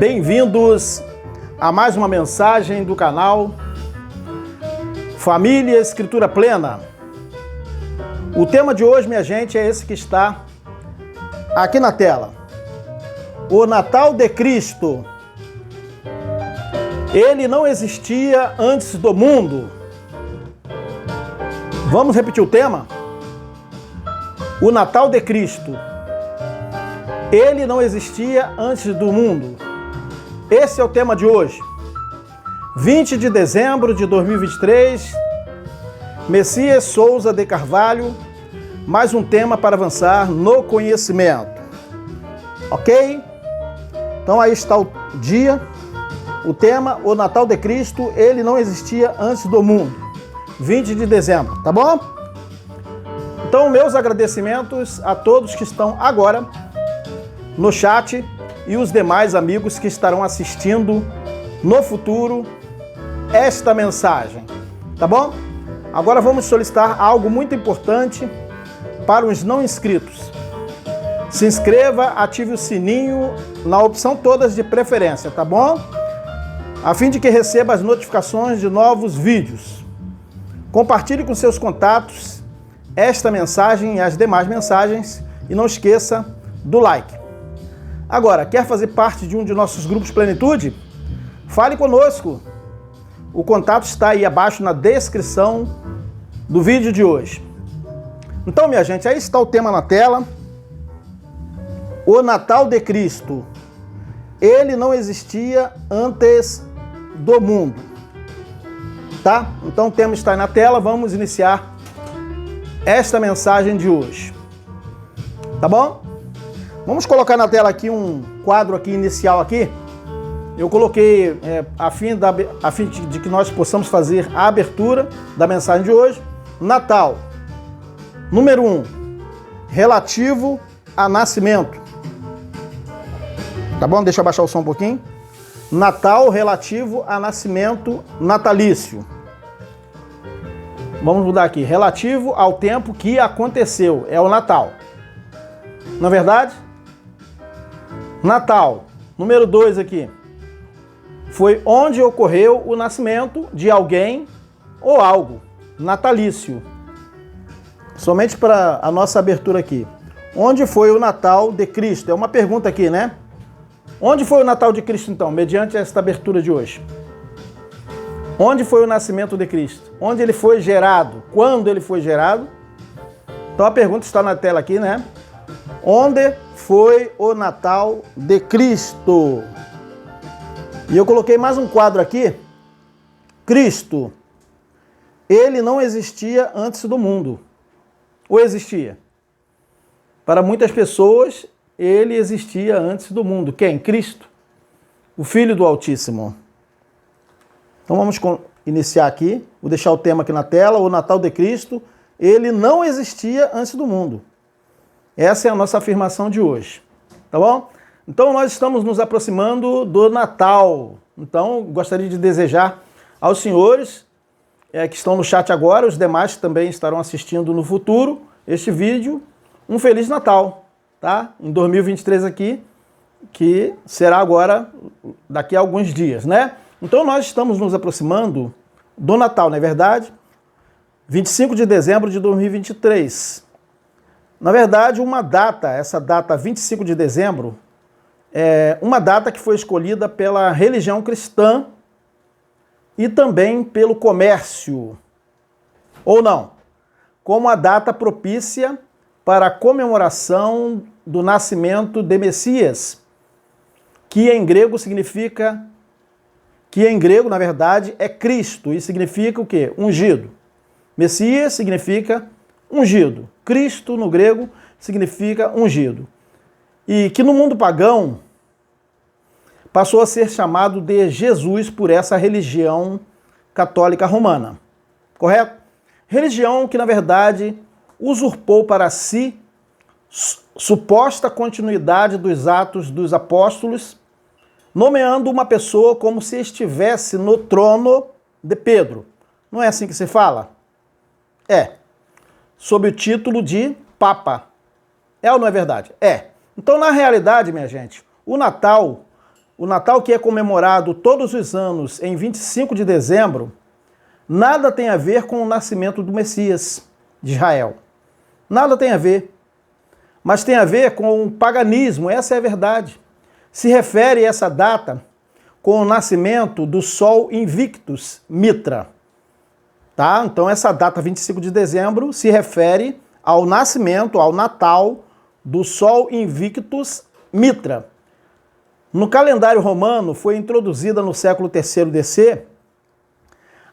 Bem-vindos a mais uma mensagem do canal Família Escritura Plena. O tema de hoje, minha gente, é esse que está aqui na tela. O Natal de Cristo. Ele não existia antes do mundo. Vamos repetir o tema? O Natal de Cristo. Ele não existia antes do mundo. Esse é o tema de hoje. 20 de dezembro de 2023, Messias Souza de Carvalho, mais um tema para avançar no conhecimento. Ok? Então aí está o dia, o tema, o Natal de Cristo, ele não existia antes do mundo. 20 de dezembro, tá bom? Então, meus agradecimentos a todos que estão agora no chat e os demais amigos que estarão assistindo no futuro esta mensagem, tá bom? Agora vamos solicitar algo muito importante para os não inscritos. Se inscreva, ative o sininho na opção todas de preferência, tá bom? A fim de que receba as notificações de novos vídeos. Compartilhe com seus contatos esta mensagem e as demais mensagens e não esqueça do like. Agora, quer fazer parte de um de nossos grupos Plenitude? Fale conosco. O contato está aí abaixo na descrição do vídeo de hoje. Então, minha gente, aí está o tema na tela. O Natal de Cristo. Ele não existia antes do mundo. Tá? Então o tema está aí na tela. Vamos iniciar esta mensagem de hoje. Tá bom? Vamos colocar na tela aqui um quadro aqui inicial aqui. Eu coloquei a fim de que nós possamos fazer a abertura da mensagem de hoje. Natal. Número 1. Relativo a nascimento. Tá bom? Deixa eu abaixar o som um pouquinho. Natal relativo a nascimento natalício. Vamos mudar aqui. Relativo ao tempo que aconteceu. É o Natal. Não é verdade? Natal. Número 2 aqui. Foi onde ocorreu o nascimento de alguém ou algo. Natalício. Somente para a nossa abertura aqui. Onde foi o Natal de Cristo? É uma pergunta aqui, né? Onde foi o Natal de Cristo, então, mediante esta abertura de hoje? Onde foi o nascimento de Cristo? Onde ele foi gerado? Quando ele foi gerado? Então a pergunta está na tela aqui, né? Onde foi o Natal de Cristo? E eu coloquei mais um quadro aqui. Cristo. Ele não existia antes do mundo. Ou existia? Para muitas pessoas, ele existia antes do mundo. Quem? Cristo. O Filho do Altíssimo. Então vamos iniciar aqui. Vou deixar o tema aqui na tela. O Natal de Cristo. Ele não existia antes do mundo. Essa é a nossa afirmação de hoje. Tá bom? Então nós estamos nos aproximando do Natal. Então gostaria de desejar aos senhores que estão no chat agora, os demais que também estarão assistindo no futuro, este vídeo, um Feliz Natal, tá? Em 2023 aqui, que será agora daqui a alguns dias, né? Então nós estamos nos aproximando do Natal, não é verdade? 25 de dezembro de 2023. Na verdade, uma data, essa data 25 de dezembro, é uma data que foi escolhida pela religião cristã e também pelo comércio, ou não, como a data propícia para a comemoração do nascimento de Messias, que em grego, na verdade, é Cristo, e significa o quê? Ungido. Messias significa ungido. Cristo, no grego, significa ungido. E que no mundo pagão passou a ser chamado de Jesus por essa religião católica romana. Correto? Religião que, na verdade, usurpou para si suposta continuidade dos atos dos apóstolos, nomeando uma pessoa como se estivesse no trono de Pedro. Não é assim que se fala? É. Sob o título de Papa. É ou não é verdade? É. Então, na realidade, minha gente, o Natal o Natal que é comemorado todos os anos em 25 de dezembro, nada tem a ver com o nascimento do Messias de Israel. Nada tem a ver. Mas tem a ver com o paganismo, essa é a verdade. Se refere essa data com o nascimento do Sol Invictus Mitra. Tá? Então essa data, 25 de dezembro, se refere ao nascimento, ao Natal do Sol Invictus Mitra. No calendário romano foi introduzida no século III DC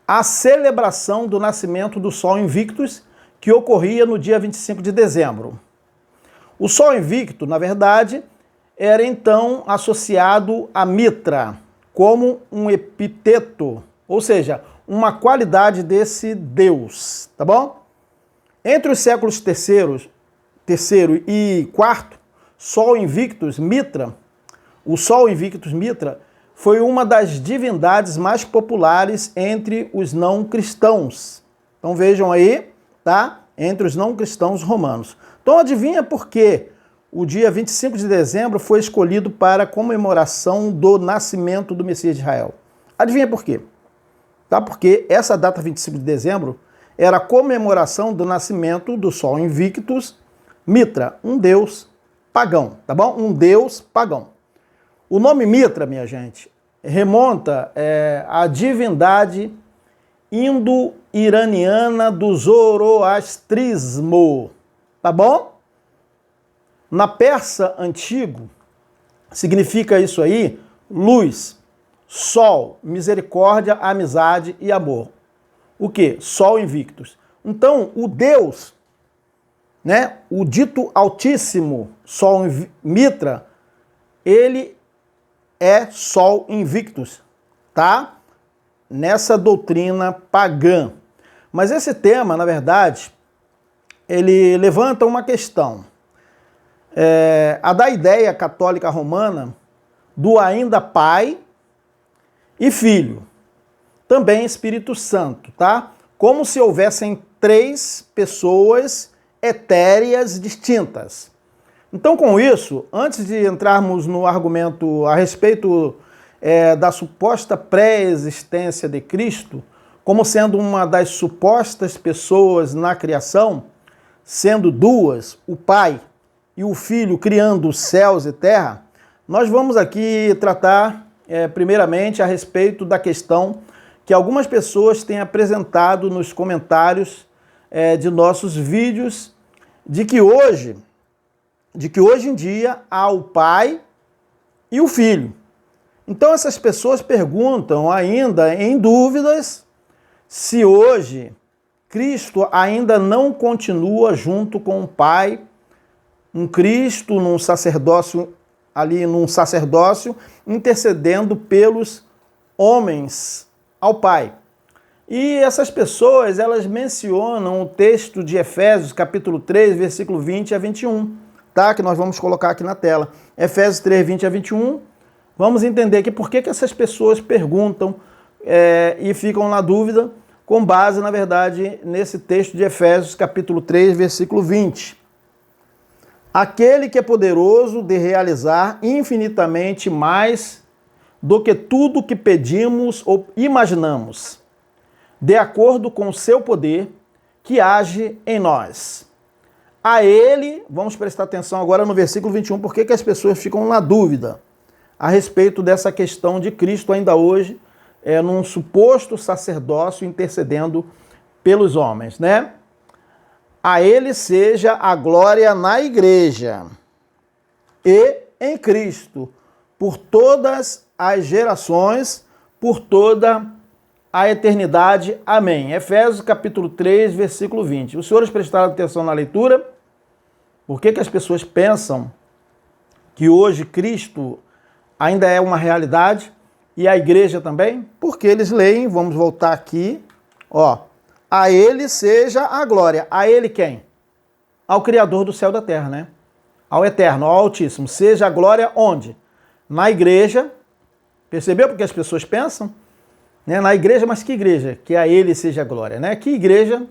a celebração do nascimento do Sol Invictus, que ocorria no dia 25 de dezembro. O Sol Invicto, na verdade, era então associado a Mitra, como um epíteto, ou seja, uma qualidade desse deus, tá bom? Entre os séculos terceiro e quarto, Sol Invictus Mitra, o Sol Invictus Mitra foi uma das divindades mais populares entre os não cristãos. Então vejam aí, tá? Entre os não cristãos romanos. Então adivinha por que o dia 25 de dezembro foi escolhido para a comemoração do nascimento do Messias de Israel? Adivinha por quê? Tá? Porque essa data 25 de dezembro era a comemoração do nascimento do Sol Invictus Mitra, um deus pagão, tá bom? Um deus pagão. O nome Mitra, minha gente, remonta à divindade indo-iraniana do zoroastrismo, tá bom? Na persa antigo, significa isso aí, luz, sol, misericórdia, amizade e amor. O quê? Sol Invictus. Então, o Deus, né, o dito altíssimo Sol Mitra, ele é Sol Invictus, tá? Nessa doutrina pagã. Mas esse tema, na verdade, ele levanta uma questão. A da ideia católica romana do ainda Pai e Filho, também Espírito Santo, tá? Como se houvessem três pessoas etéreas distintas. Então, com isso, antes de entrarmos no argumento a respeito da suposta pré-existência de Cristo, como sendo uma das supostas pessoas na criação, sendo duas, o Pai e o Filho criando céus e terra, nós vamos aqui tratar, primeiramente, a respeito da questão que algumas pessoas têm apresentado nos comentários de nossos vídeos, de que hoje em dia há o Pai e o Filho. Então essas pessoas perguntam ainda em dúvidas se hoje Cristo ainda não continua junto com o Pai, um Cristo num sacerdócio intercedendo pelos homens ao Pai. E essas pessoas, elas mencionam o texto de Efésios, capítulo 3, versículo 20 a 21, tá? Que nós vamos colocar aqui na tela. Efésios 3, 20 a 21. Vamos entender aqui por que essas pessoas perguntam e ficam na dúvida, com base, na verdade, nesse texto de Efésios, capítulo 3, versículo 20. Aquele que é poderoso de realizar infinitamente mais do que tudo que pedimos ou imaginamos, de acordo com o seu poder que age em nós. A ele, vamos prestar atenção agora no versículo 21, por que as pessoas ficam na dúvida a respeito dessa questão de Cristo ainda hoje, num suposto sacerdócio intercedendo pelos homens, né? A ele seja a glória na igreja e em Cristo, por todas as gerações, por toda a eternidade. Amém. Efésios capítulo 3, versículo 20. Os senhores prestaram atenção na leitura? Por que as pessoas pensam que hoje Cristo ainda é uma realidade e a igreja também? Porque eles leem, vamos voltar aqui, ó. A ele seja a glória. A ele quem? Ao Criador do céu e da terra, né? Ao Eterno, ao Altíssimo. Seja a glória onde? Na igreja. Percebeu porque as pessoas pensam? Né? Na igreja, mas que igreja? Que a ele seja a glória, né? Que igreja?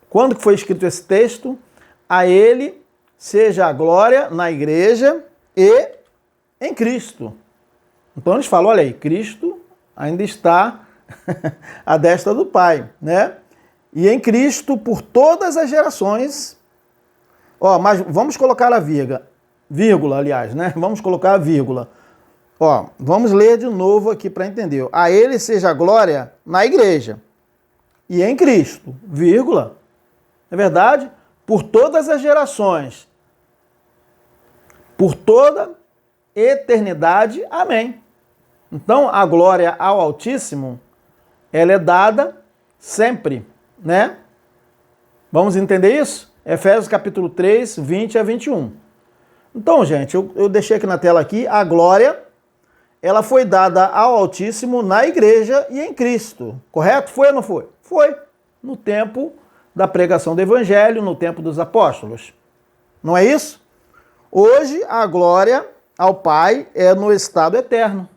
Quando que foi escrito esse texto? A ele seja a glória na igreja e em Cristo. Então eles falam, olha aí, Cristo ainda está à destra do Pai, né? E em Cristo, por todas as gerações, ó, mas vamos colocar a vírgula, aliás, né? Vamos colocar a vírgula. Ó, vamos ler de novo aqui para entender. A ele seja a glória na igreja e em Cristo, vírgula. É verdade? Por todas as gerações, por toda eternidade. Amém. Então, a glória ao Altíssimo, ela é dada sempre, né? Vamos entender isso? Efésios capítulo 3, 20 a 21. Então, gente, eu deixei aqui na tela aqui, a glória, ela foi dada ao Altíssimo na igreja e em Cristo, correto? Foi ou não foi? Foi, no tempo da pregação do Evangelho, no tempo dos apóstolos. Não é isso? Hoje, a glória ao Pai é no estado eterno.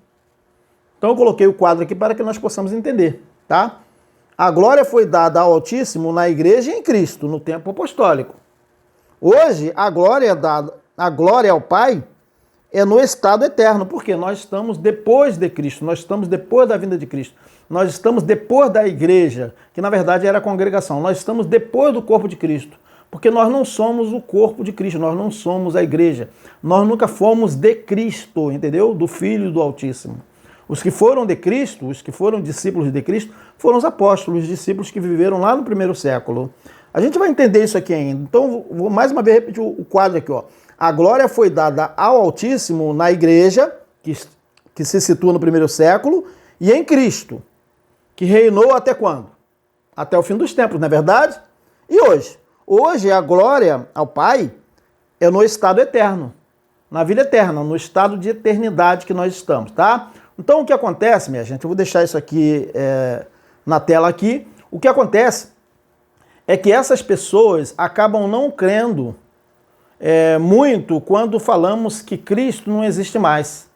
Então, eu coloquei o quadro aqui para que nós possamos entender, tá? A glória foi dada ao Altíssimo na igreja e em Cristo, no tempo apostólico. Hoje, a glória ao Pai é no estado eterno, porque nós estamos depois de Cristo, nós estamos depois da vinda de Cristo, nós estamos depois da igreja, que na verdade era a congregação, nós estamos depois do corpo de Cristo, porque nós não somos o corpo de Cristo, nós não somos a igreja, nós nunca fomos de Cristo, entendeu? Do Filho do Altíssimo. Os que foram de Cristo, os que foram discípulos de Cristo, foram os apóstolos, os discípulos que viveram lá no primeiro século. A gente vai entender isso aqui ainda. Então, vou mais uma vez repetir o quadro aqui, ó. A glória foi dada ao Altíssimo na igreja, que se situa no primeiro século, e em Cristo, que reinou até quando? Até o fim dos tempos, não é verdade? E hoje? Hoje a glória ao Pai é no estado eterno, na vida eterna, no estado de eternidade que nós estamos, tá? Então, o que acontece, minha gente, eu vou deixar isso aqui na tela aqui. O que acontece é que essas pessoas acabam não crendo muito quando falamos que Cristo não existe mais,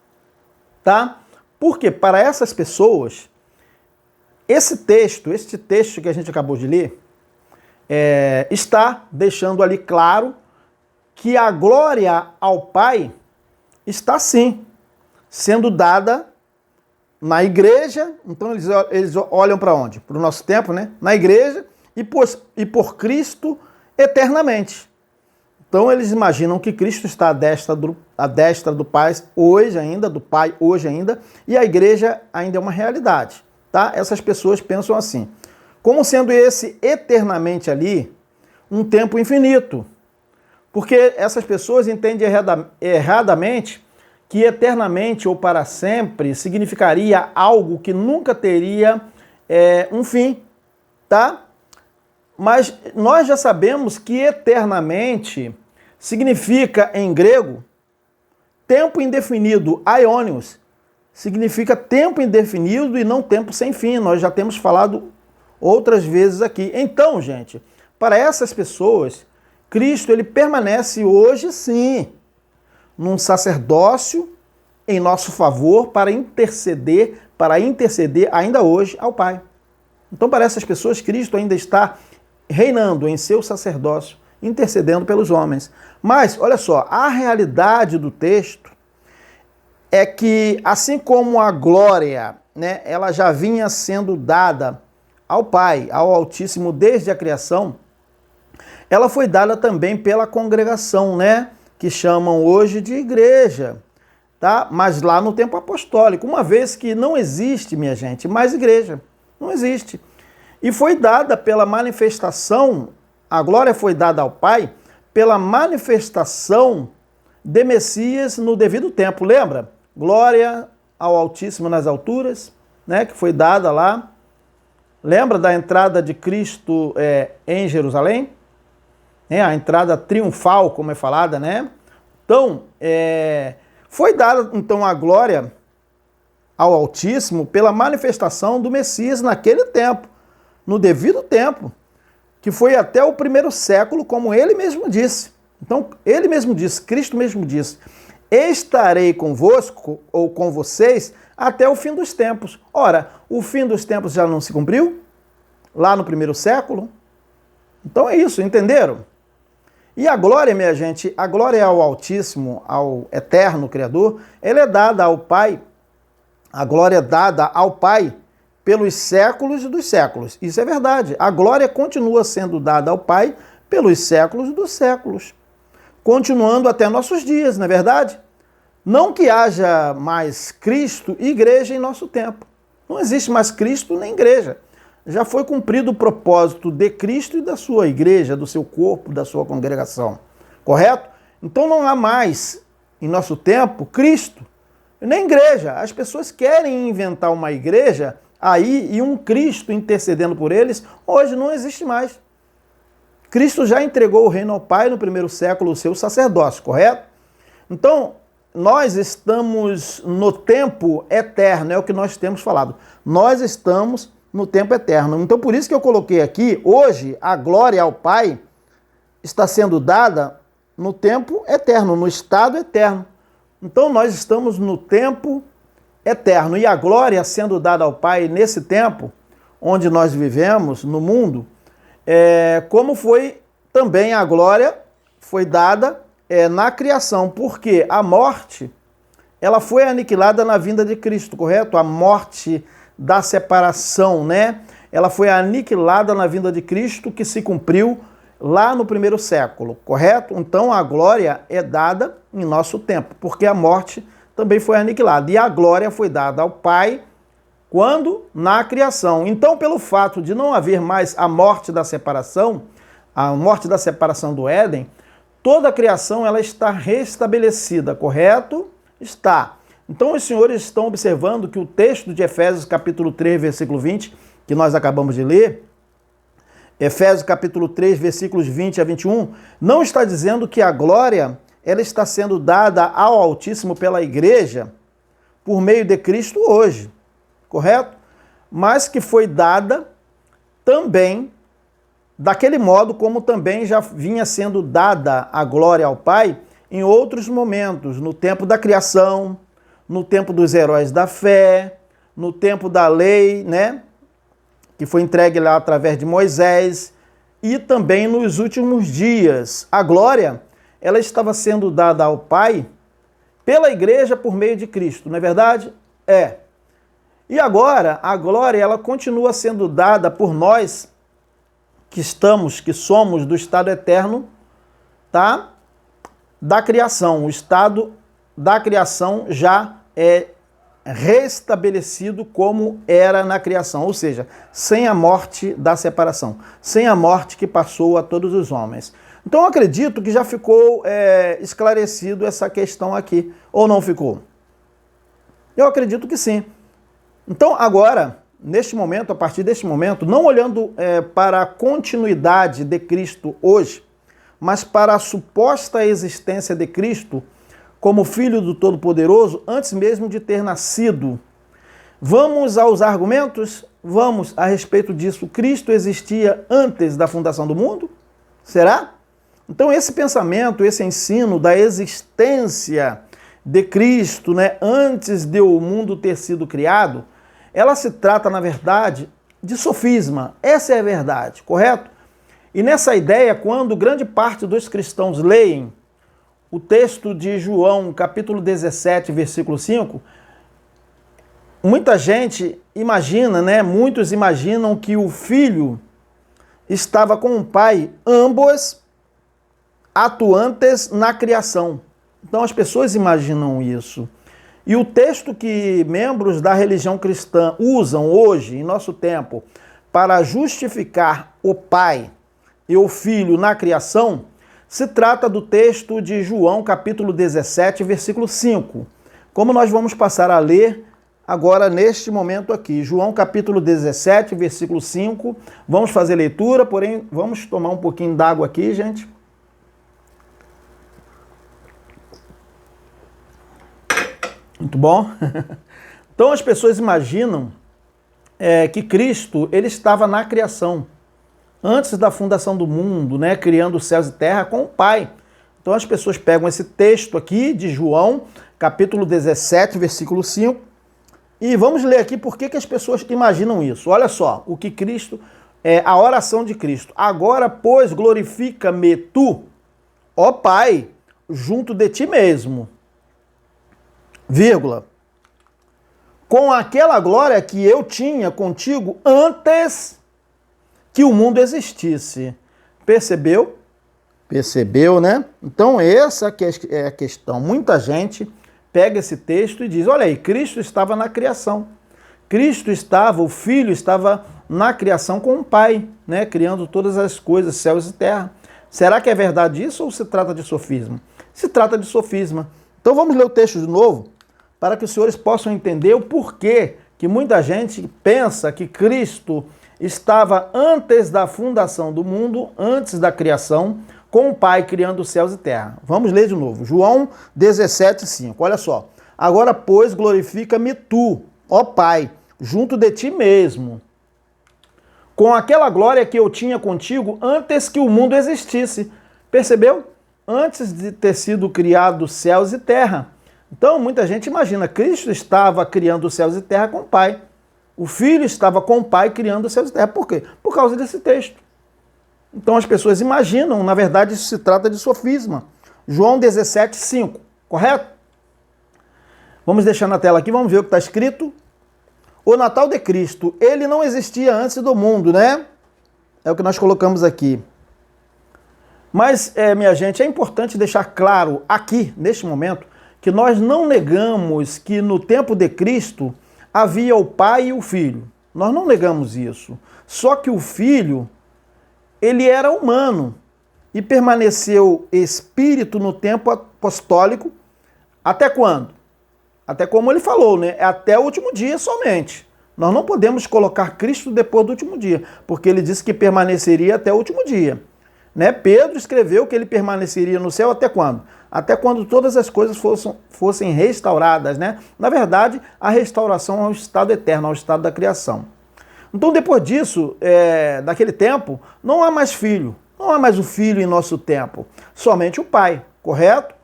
tá? Porque para essas pessoas, este texto que a gente acabou de ler, está deixando ali claro que a glória ao Pai está sim sendo dada na igreja. Então eles olham para onde? Para o nosso tempo, né? Na igreja e por Cristo eternamente. Então eles imaginam que Cristo está à destra do Pai hoje ainda, e a igreja ainda é uma realidade, tá? Essas pessoas pensam assim, como sendo esse eternamente ali um tempo infinito. Porque essas pessoas entendem erradamente que eternamente ou para sempre significaria algo que nunca teria um fim, tá? Mas nós já sabemos que eternamente significa, em grego, tempo indefinido, aionios, significa tempo indefinido e não tempo sem fim. Nós já temos falado outras vezes aqui. Então, gente, para essas pessoas, Cristo ele permanece hoje sim num sacerdócio em nosso favor para interceder ainda hoje ao Pai. Então, para essas pessoas, Cristo ainda está reinando em seu sacerdócio, intercedendo pelos homens. Mas, olha só, a realidade do texto é que, assim como a glória, né, ela já vinha sendo dada ao Pai, ao Altíssimo, desde a criação, ela foi dada também pela congregação, né, que chamam hoje de igreja, tá? Mas lá no tempo apostólico, uma vez que não existe, minha gente, mais igreja, não existe. E foi dada pela manifestação, a glória foi dada ao Pai pela manifestação de Messias no devido tempo. Lembra? Glória ao Altíssimo nas alturas, né, que foi dada lá. Lembra da entrada de Cristo em Jerusalém? A entrada triunfal, como é falada, né? Então, foi dada então a glória ao Altíssimo pela manifestação do Messias naquele tempo, no devido tempo, que foi até o primeiro século, como ele mesmo disse. Então, ele mesmo disse, Cristo mesmo disse, estarei convosco, ou com vocês, até o fim dos tempos. Ora, o fim dos tempos já não se cumpriu? Lá no primeiro século? Então é isso, entenderam? E a glória, minha gente, a glória ao Altíssimo, ao Eterno Criador, ela é dada ao Pai A glória é dada ao Pai pelos séculos dos séculos. Isso é verdade. A glória continua sendo dada ao Pai pelos séculos dos séculos. Continuando até nossos dias, não é verdade? Não que haja mais Cristo e igreja em nosso tempo. Não existe mais Cristo nem igreja. Já foi cumprido o propósito de Cristo e da sua igreja, do seu corpo, da sua congregação. Correto? Então não há mais, em nosso tempo, Cristo, nem igreja. As pessoas querem inventar uma igreja aí e um Cristo intercedendo por eles. Hoje não existe mais. Cristo já entregou o reino ao Pai no primeiro século, o seu sacerdócio, correto? Então, nós estamos no tempo eterno, é o que nós temos falado. Nós estamos no tempo eterno. Então, por isso que eu coloquei aqui, hoje, a glória ao Pai está sendo dada no tempo eterno, no estado eterno. Então, nós estamos no tempo eterno. E a glória sendo dada ao Pai nesse tempo, onde nós vivemos, no mundo, como foi também a glória foi dada na criação, porque a morte, ela foi aniquilada na vinda de Cristo, correto? A morte da separação, né? Ela foi aniquilada na vinda de Cristo, que se cumpriu lá no primeiro século, correto? Então a glória é dada em nosso tempo, porque a morte também foi aniquilada. E a glória foi dada ao Pai quando? Na criação. Então, pelo fato de não haver mais a morte da separação do Éden, toda a criação ela está restabelecida, correto? Está. Então, os senhores estão observando que o texto de Efésios capítulo 3, versículo 20, que nós acabamos de ler, Efésios capítulo 3, versículos 20 a 21, não está dizendo que a glória ela está sendo dada ao Altíssimo pela igreja por meio de Cristo hoje, correto? Mas que foi dada também daquele modo como também já vinha sendo dada a glória ao Pai em outros momentos, no tempo da criação, no tempo dos heróis da fé, no tempo da lei, né? Que foi entregue lá através de Moisés, e também nos últimos dias. A glória, ela estava sendo dada ao Pai pela igreja por meio de Cristo, não é verdade? É. E agora, a glória, ela continua sendo dada por nós que somos do estado eterno, tá? Da criação. O estado da criação já é restabelecido como era na criação, ou seja, sem a morte da separação, sem a morte que passou a todos os homens. Então eu acredito que já ficou esclarecido essa questão aqui, ou não ficou? Eu acredito que sim. Então agora, neste momento, a partir deste momento, não olhando para a continuidade de Cristo hoje, mas para a suposta existência de Cristo como Filho do Todo-Poderoso, antes mesmo de ter nascido. Vamos aos argumentos? Vamos a respeito disso. Cristo existia antes da fundação do mundo? Será? Então esse pensamento, esse ensino da existência de Cristo, né, antes de o mundo ter sido criado, ela se trata, na verdade, de sofisma. Essa é a verdade, correto? E nessa ideia, quando grande parte dos cristãos leem o texto de João, capítulo 17, versículo 5, muita gente imagina, né? Muitos imaginam que o filho estava com o pai, ambos atuantes na criação. Então as pessoas imaginam isso. E o texto que membros da religião cristã usam hoje, em nosso tempo, para justificar o pai e o filho na criação, se trata do texto de João, capítulo 17, versículo 5. Como nós vamos passar a ler agora neste momento aqui. João, capítulo 17, versículo 5. Vamos fazer leitura, porém vamos tomar um pouquinho d'água aqui, gente. Muito bom. Então as pessoas imaginam que Cristo ele estava na criação, antes da fundação do mundo, né, criando os céus e terra com o Pai. Então as pessoas pegam esse texto aqui de João, capítulo 17, versículo 5, e vamos ler aqui por que as pessoas imaginam isso. Olha só, o que Cristo, a oração de Cristo. Agora, pois, glorifica-me tu, ó Pai, junto de ti mesmo, vírgula, com aquela glória que eu tinha contigo antes que o mundo existisse. Percebeu? Percebeu, né? Então essa é a questão. Muita gente pega esse texto e diz, olha aí, Cristo estava na criação. Cristo estava, o Filho estava na criação com o Pai, né? Criando todas as coisas, céus e terra. Será que é verdade isso ou se trata de sofisma? Se trata de sofisma. Então vamos ler o texto de novo, para que os senhores possam entender o porquê que muita gente pensa que Cristo estava antes da fundação do mundo, antes da criação, com o Pai criando os céus e terra. Vamos ler de novo. João 17:5. Olha só. Agora, pois, glorifica-me tu, ó Pai, junto de ti mesmo, com aquela glória que eu tinha contigo antes que o mundo existisse. Percebeu? Antes de ter sido criado céus e terra. Então, muita gente imagina, Cristo estava criando os céus e terra com o Pai. O Filho estava com o Pai criando os céus e terra. Por quê? Por causa desse texto. Então as pessoas imaginam, na verdade isso se trata de sofisma. João 17:5, correto? Vamos deixar na tela aqui, vamos ver o que está escrito. O Natal de Cristo, ele não existia antes do mundo, né? É o que nós colocamos aqui. Mas, minha gente, é importante deixar claro aqui, neste momento, que nós não negamos que no tempo de Cristo havia o Pai e o Filho. Nós não negamos isso. Só que o Filho, ele era humano e permaneceu espírito no tempo apostólico. Até quando? Até como ele falou, né? Até o último dia somente. Nós não podemos colocar Cristo depois do último dia, porque ele disse que permaneceria até o último dia. Né? Pedro escreveu que ele permaneceria no céu até quando? Até quando todas as coisas fossem restauradas, né? Na verdade, a restauração ao estado eterno, ao estado da criação. Então, depois disso, daquele tempo, não há mais filho. Não há mais o filho em nosso tempo. Somente o Pai, correto?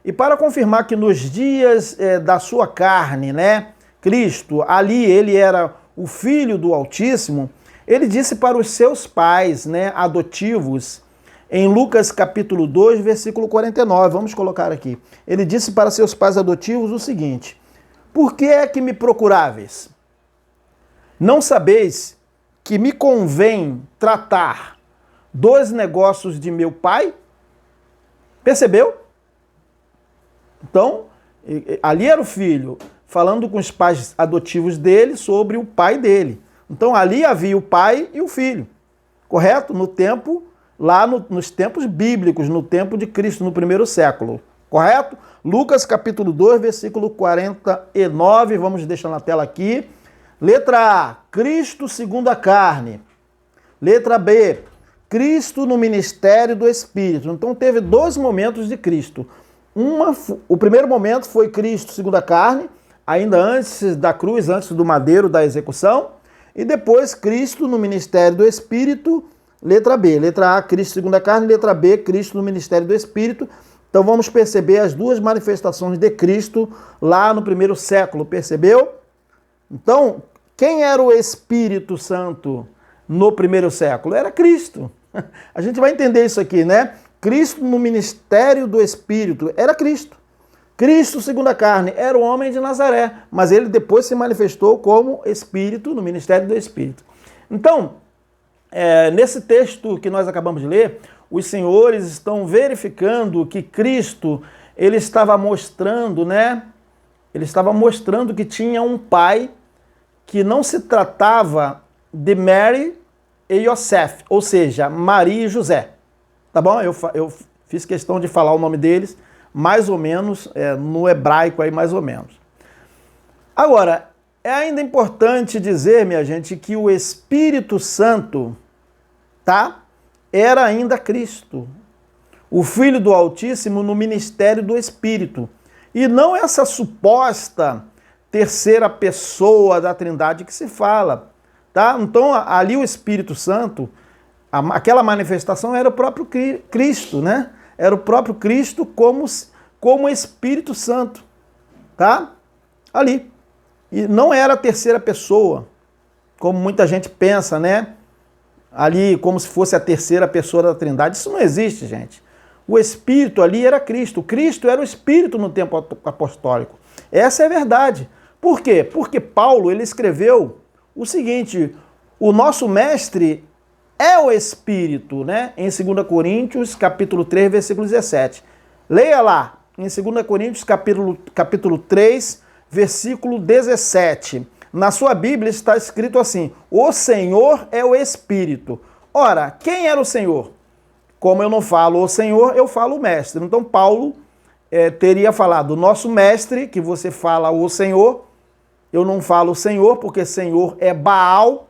E para confirmar que nos dias da sua carne, né? Cristo, ali ele era o Filho do Altíssimo, ele disse para os seus pais, né, adotivos, em Lucas capítulo 2, versículo 49, vamos colocar aqui. Ele disse para seus pais adotivos o seguinte: por que é que me procuráveis? Não sabeis que me convém tratar dos negócios de meu pai? Percebeu? Então, ali era o filho falando com os pais adotivos dele sobre o pai dele. Então ali havia o pai e o filho, correto? No tempo, lá nos tempos bíblicos, no tempo de Cristo, no primeiro século, correto? Lucas capítulo 2, versículo 49, vamos deixar na tela aqui. Letra A, Cristo segundo a carne. Letra B, Cristo no ministério do Espírito. Então teve dois momentos de Cristo. O primeiro momento foi Cristo segundo a carne, ainda antes da cruz, antes do madeiro da execução. E depois Cristo no ministério do Espírito, letra B. Letra A, Cristo segundo a carne. Letra B, Cristo no ministério do Espírito. Então vamos perceber as duas manifestações de Cristo lá no primeiro século, percebeu? Então, quem era o Espírito Santo no primeiro século? Era Cristo. A gente vai entender isso aqui, né? Cristo no ministério do Espírito era Cristo. Cristo, segundo a carne, era o homem de Nazaré, mas ele depois se manifestou como Espírito no ministério do Espírito. Então, nesse texto que nós acabamos de ler, os senhores estão verificando que Cristo, ele estava mostrando, né? Ele estava mostrando que tinha um pai que não se tratava de Mary e Yosef, ou seja, Maria e José. Tá bom? Eu fiz questão de falar o nome deles, mais ou menos, no hebraico aí, mais ou menos. Agora, é ainda importante dizer, minha gente, que o Espírito Santo, tá? Era ainda Cristo, o Filho do Altíssimo no ministério do Espírito. E não essa suposta terceira pessoa da Trindade que se fala, tá? Então, ali o Espírito Santo, aquela manifestação era o próprio Cristo, né? Era o próprio Cristo como Espírito Santo, tá? Ali. E não era a terceira pessoa, como muita gente pensa, né? Ali, como se fosse a terceira pessoa da Trindade. Isso não existe, gente. O Espírito ali era Cristo. Cristo era o Espírito no tempo apostólico. Essa é a verdade. Por quê? Porque Paulo, ele escreveu o seguinte: o nosso mestre é o Espírito, né? Em 2 Coríntios, capítulo 3, versículo 17. Leia lá, em 2 Coríntios, capítulo 3, versículo 17. Na sua Bíblia está escrito assim: o Senhor é o Espírito. Ora, quem era o Senhor? Como eu não falo o Senhor, eu falo o mestre. Então Paulo teria falado nosso mestre, que você fala o Senhor. Eu não falo Senhor, porque Senhor é Baal,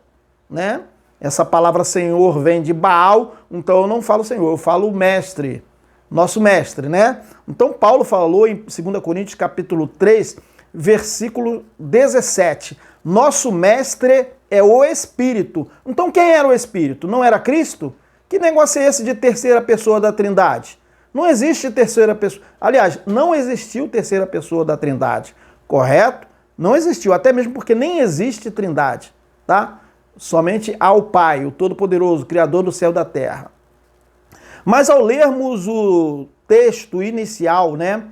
né? Essa palavra Senhor vem de Baal, então eu não falo Senhor, eu falo mestre, nosso mestre, né? Então Paulo falou em 2 Coríntios capítulo 3, versículo 17, nosso mestre é o Espírito. Então quem era o Espírito? Não era Cristo? Que negócio é esse de terceira pessoa da Trindade? Não existe terceira pessoa, aliás, não existiu terceira pessoa da Trindade, correto? Não existiu, até mesmo porque nem existe Trindade, tá? Somente ao Pai, o Todo-Poderoso, Criador do céu e da terra. Mas ao lermos o texto inicial, né,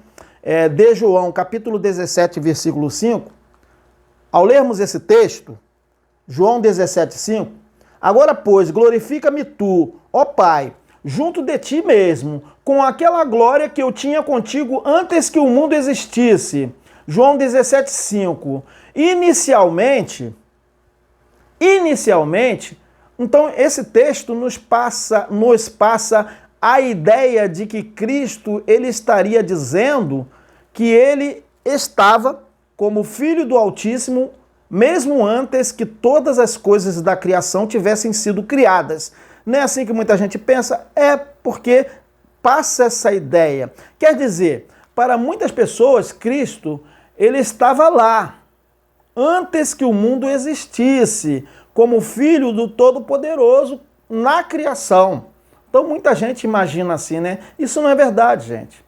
de João, capítulo 17, versículo 5, ao lermos esse texto, João 17, 5, agora, pois, glorifica-me tu, ó Pai, junto de ti mesmo, com aquela glória que eu tinha contigo antes que o mundo existisse. João 17, 5. Inicialmente, então esse texto nos passa a ideia de que Cristo, ele estaria dizendo que ele estava como Filho do Altíssimo, mesmo antes que todas as coisas da criação tivessem sido criadas. Não é assim que muita gente pensa? É porque passa essa ideia. Quer dizer, para muitas pessoas, Cristo, ele estava lá, antes que o mundo existisse, como Filho do Todo-Poderoso na criação. Então muita gente imagina assim, né? Isso não é verdade, gente.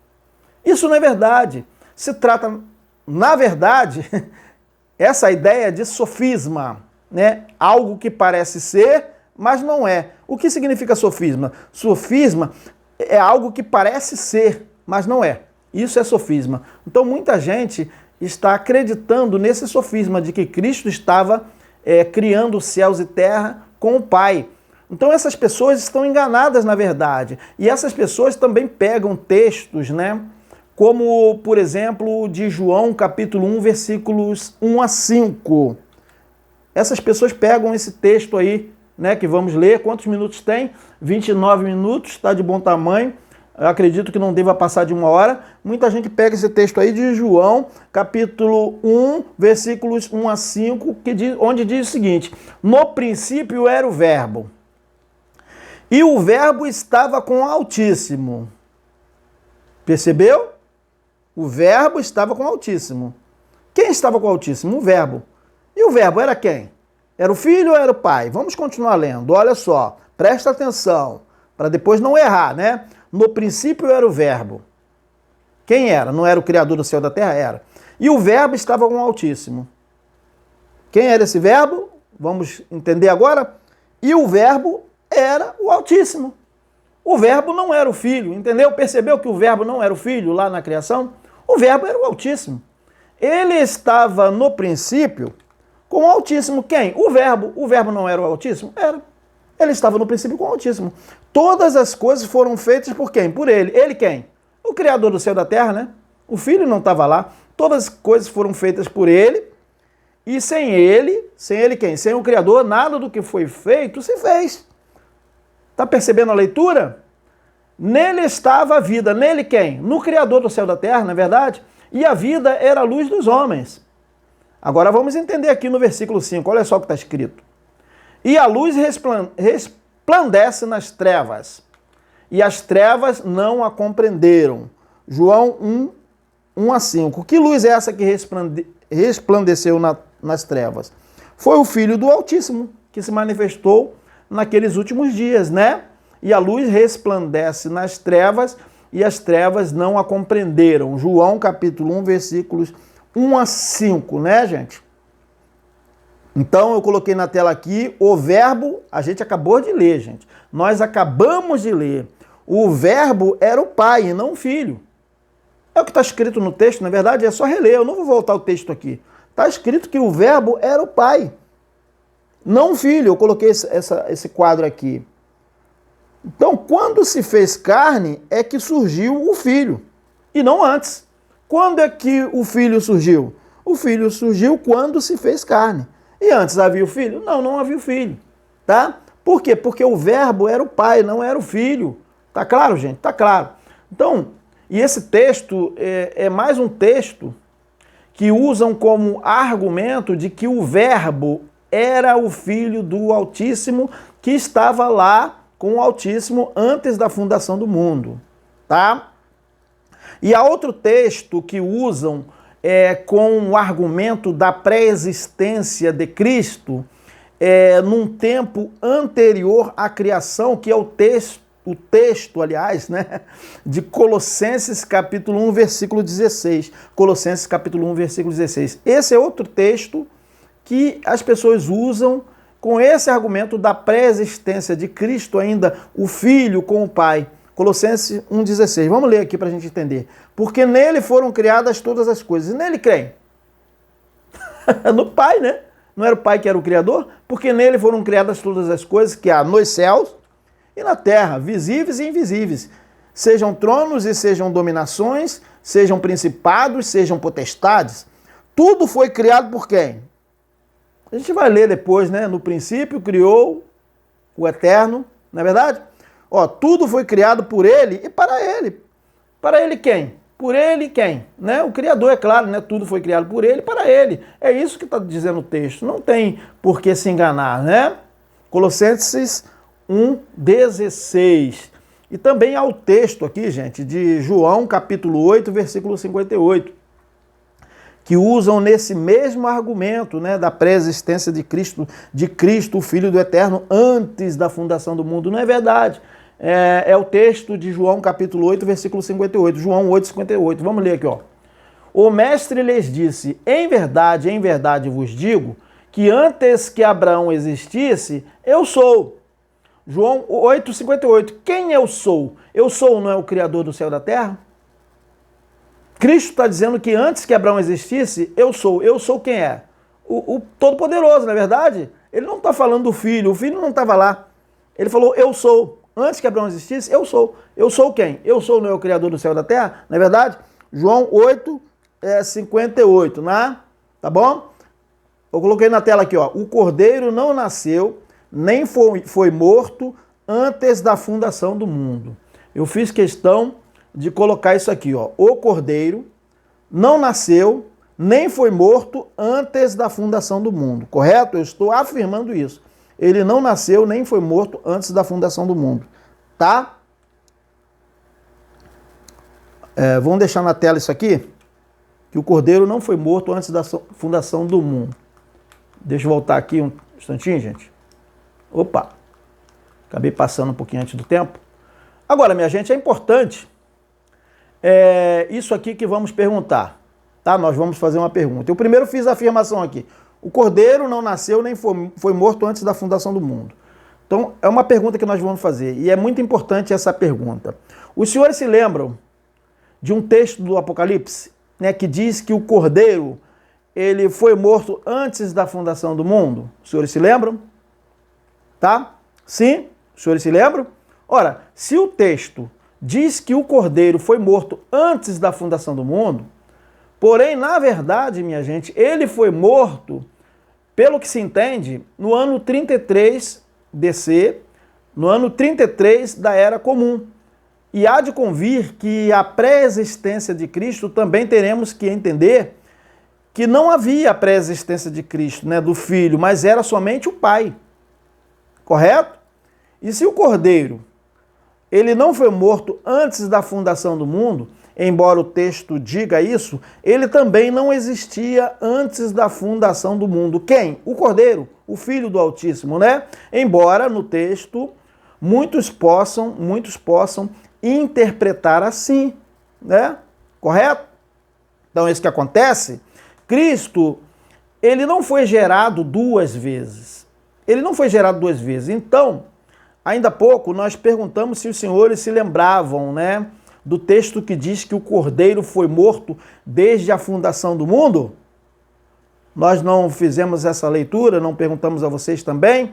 Isso não é verdade. Se trata, na verdade, essa ideia de sofisma, né? Algo que parece ser, mas não é. O que significa sofisma? Sofisma é algo que parece ser, mas não é. Isso é sofisma. Então muita gente está acreditando nesse sofisma de que Cristo estava criando céus e terra com o Pai. Então essas pessoas estão enganadas na verdade. E essas pessoas também pegam textos, né? Como, por exemplo, de João, capítulo 1, versículos 1 a 5. Essas pessoas pegam esse texto aí, né, que vamos ler. Quantos minutos tem? 29 minutos, está de bom tamanho. Eu acredito que não deva passar de 1 hora. Muita gente pega esse texto aí de João, capítulo 1, versículos 1 a 5, onde diz o seguinte: no princípio era o Verbo, e o Verbo estava com o Altíssimo. Percebeu? O Verbo estava com o Altíssimo. Quem estava com o Altíssimo? O Verbo. E o Verbo era quem? Era o Filho ou era o Pai? Vamos continuar lendo. Olha só, presta atenção, para depois não errar, né? No princípio era o Verbo. Quem era? Não era o Criador do céu e da terra? Era. E o Verbo estava com o Altíssimo. Quem era esse Verbo? Vamos entender agora? E o Verbo era o Altíssimo. O Verbo não era o Filho, entendeu? Percebeu que o Verbo não era o Filho lá na criação? O Verbo era o Altíssimo. Ele estava no princípio com o Altíssimo. Quem? O Verbo. O Verbo não era o Altíssimo? Era. Ele estava no princípio com o Altíssimo. Todas as coisas foram feitas por quem? Por ele. Ele quem? O Criador do céu e da terra, né? O Filho não estava lá. Todas as coisas foram feitas por ele. E sem ele quem? Sem o Criador, nada do que foi feito se fez. Está percebendo a leitura? Nele estava a vida. Nele quem? No Criador do céu e da terra, não é verdade? E a vida era a luz dos homens. Agora vamos entender aqui no versículo 5. Olha só o que está escrito. E a luz resplandece nas trevas, e as trevas não a compreenderam. João 1, 1 a 5. Que luz é essa que resplandeceu nas trevas? Foi o Filho do Altíssimo, que se manifestou naqueles últimos dias, né? E a luz resplandece nas trevas, e as trevas não a compreenderam. João capítulo 1, versículos 1 a 5, né, gente? Então, eu coloquei na tela aqui o Verbo, a gente acabou de ler, gente. Nós acabamos de ler. O Verbo era o Pai e não o Filho. É o que está escrito no texto, na verdade, é só reler. Eu não vou voltar o texto aqui. Está escrito que o verbo era o Pai, não o Filho. Eu coloquei esse quadro aqui. Então, quando se fez carne, é que surgiu o Filho, e não antes. Quando é que o Filho surgiu? O Filho surgiu quando se fez carne. E antes havia o Filho? Não, não havia o Filho. Tá? Por quê? Porque o verbo era o Pai, não era o Filho. Tá claro, gente? Tá claro. Então, e esse texto é mais um texto que usam como argumento de que o verbo era o Filho do Altíssimo, que estava lá com o Altíssimo antes da fundação do mundo, tá? E há outro texto que usam com o argumento da pré-existência de Cristo num tempo anterior à criação, que é o texto, aliás, né, de Colossenses capítulo 1, versículo 16. Colossenses capítulo 1, versículo 16. Esse é outro texto que as pessoas usam com esse argumento da pré-existência de Cristo, ainda o Filho com o Pai. Colossenses 1,16. Vamos ler aqui para a gente entender. Porque nele foram criadas todas as coisas. E nele creem. No Pai, né? Não era o Pai que era o Criador? Porque nele foram criadas todas as coisas que há nos céus e na terra, visíveis e invisíveis. Sejam tronos e sejam dominações, sejam principados, sejam potestades. Tudo foi criado por quem? A gente vai ler depois, né? No princípio criou o Eterno, não é verdade? Ó, tudo foi criado por ele e para ele. Para ele quem? Por ele quem? Né? O Criador, é claro, né? Tudo foi criado por ele e para ele. É isso que está dizendo o texto. Não tem por que se enganar, né? Colossenses 1,16. E também há o texto aqui, gente, de João, capítulo 8, versículo 58. Que usam nesse mesmo argumento, né, da pré-existência de Cristo, o Filho do Eterno, antes da fundação do mundo. Não é verdade. É o texto de João, capítulo 8, versículo 58. João 8, 58. Vamos ler aqui, ó. O mestre lhes disse, em verdade vos digo, que antes que Abraão existisse, eu sou. João 8, 58. Quem eu sou? Eu sou, não é o Criador do céu e da terra? Cristo está dizendo que antes que Abraão existisse, eu sou. Eu sou quem é? O Todo-Poderoso, não é verdade? Ele não está falando do Filho. O Filho não estava lá. Ele falou, eu sou. Antes que Abraão existisse, eu sou. Eu sou quem? Eu sou, não é o Criador do céu e da terra? Não é verdade? João 8, 58, né? Tá bom? Eu coloquei na tela aqui, ó. O Cordeiro não nasceu, nem foi morto antes da fundação do mundo. Eu fiz questão de colocar isso aqui, ó. O Cordeiro não nasceu, nem foi morto antes da fundação do mundo. Correto? Eu estou afirmando isso. Ele não nasceu, nem foi morto antes da fundação do mundo. Tá? Vamos deixar na tela isso aqui, que o Cordeiro não foi morto antes da fundação do mundo. Deixa eu voltar aqui um instantinho, gente. Opa! Acabei passando um pouquinho antes do tempo. Agora, minha gente, é importante isso aqui que vamos perguntar, tá? Nós vamos fazer uma pergunta. Eu primeiro fiz a afirmação aqui. O Cordeiro não nasceu nem foi morto antes da fundação do mundo. Então, é uma pergunta que nós vamos fazer. E é muito importante essa pergunta. Os senhores se lembram de um texto do Apocalipse, né, que diz que o Cordeiro ele foi morto antes da fundação do mundo? Os senhores se lembram? Tá? Sim? Os senhores se lembram? Ora, se o texto diz que o Cordeiro foi morto antes da fundação do mundo, porém, na verdade, minha gente, ele foi morto, pelo que se entende, no ano 33 DC, no ano 33 da Era Comum. E há de convir que a pré-existência de Cristo também teremos que entender que não havia a pré-existência de Cristo, né, do Filho, mas era somente o Pai. Correto? E se o Cordeiro ele não foi morto antes da fundação do mundo, embora o texto diga isso, ele também não existia antes da fundação do mundo. Quem? O Cordeiro, o Filho do Altíssimo, né? Embora no texto muitos possam interpretar assim, né? Correto? Então é isso que acontece. Cristo, ele não foi gerado duas vezes. Ele não foi gerado duas vezes. Então, ainda há pouco, nós perguntamos se os senhores se lembravam, né, do texto que diz que o Cordeiro foi morto desde a fundação do mundo. Nós não fizemos essa leitura, não perguntamos a vocês também.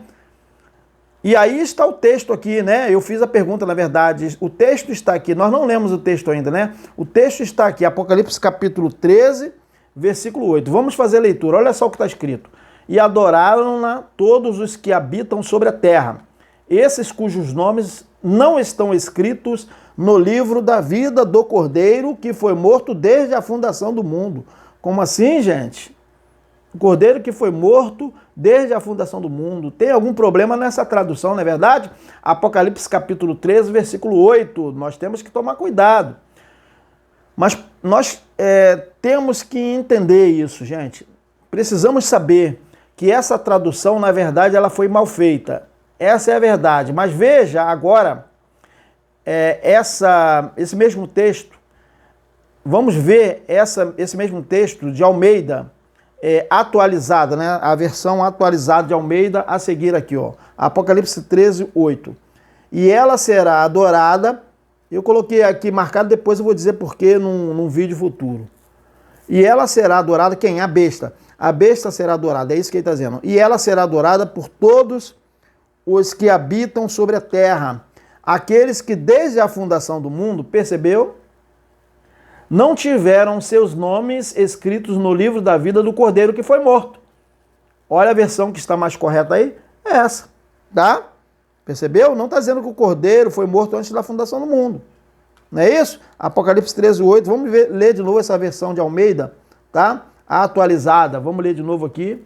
E aí está o texto aqui, né? Eu fiz a pergunta, na verdade, o texto está aqui, nós não lemos o texto ainda, né? O texto está aqui, Apocalipse capítulo 13, versículo 8. Vamos fazer a leitura, olha só o que está escrito. E adoraram-na todos os que habitam sobre a terra, esses cujos nomes não estão escritos no livro da vida do Cordeiro, que foi morto desde a fundação do mundo. Como assim, gente? O Cordeiro que foi morto desde a fundação do mundo. Tem algum problema nessa tradução, não é verdade? Apocalipse capítulo 13, versículo 8. Nós temos que tomar cuidado. Mas nós temos que entender isso, gente. Precisamos saber que essa tradução, na verdade, ela foi mal feita. Essa é a verdade. Mas veja agora esse mesmo texto. Vamos ver esse mesmo texto de Almeida, atualizada, né? A versão atualizada de Almeida a seguir aqui, ó. Apocalipse 13, 8. E ela será adorada, eu coloquei aqui marcado, depois eu vou dizer porquê num vídeo futuro. E ela será adorada, quem? A besta. A besta será adorada, é isso que ele está dizendo. E ela será adorada por todos os que habitam sobre a terra, aqueles que desde a fundação do mundo, percebeu? Não tiveram seus nomes escritos no livro da vida do Cordeiro que foi morto. Olha a versão que está mais correta aí, é essa, tá? Percebeu? Não está dizendo que o Cordeiro foi morto antes da fundação do mundo. Não é isso? Apocalipse 13, 8. Vamos ler de novo essa versão de Almeida, tá? A atualizada. Vamos ler de novo aqui.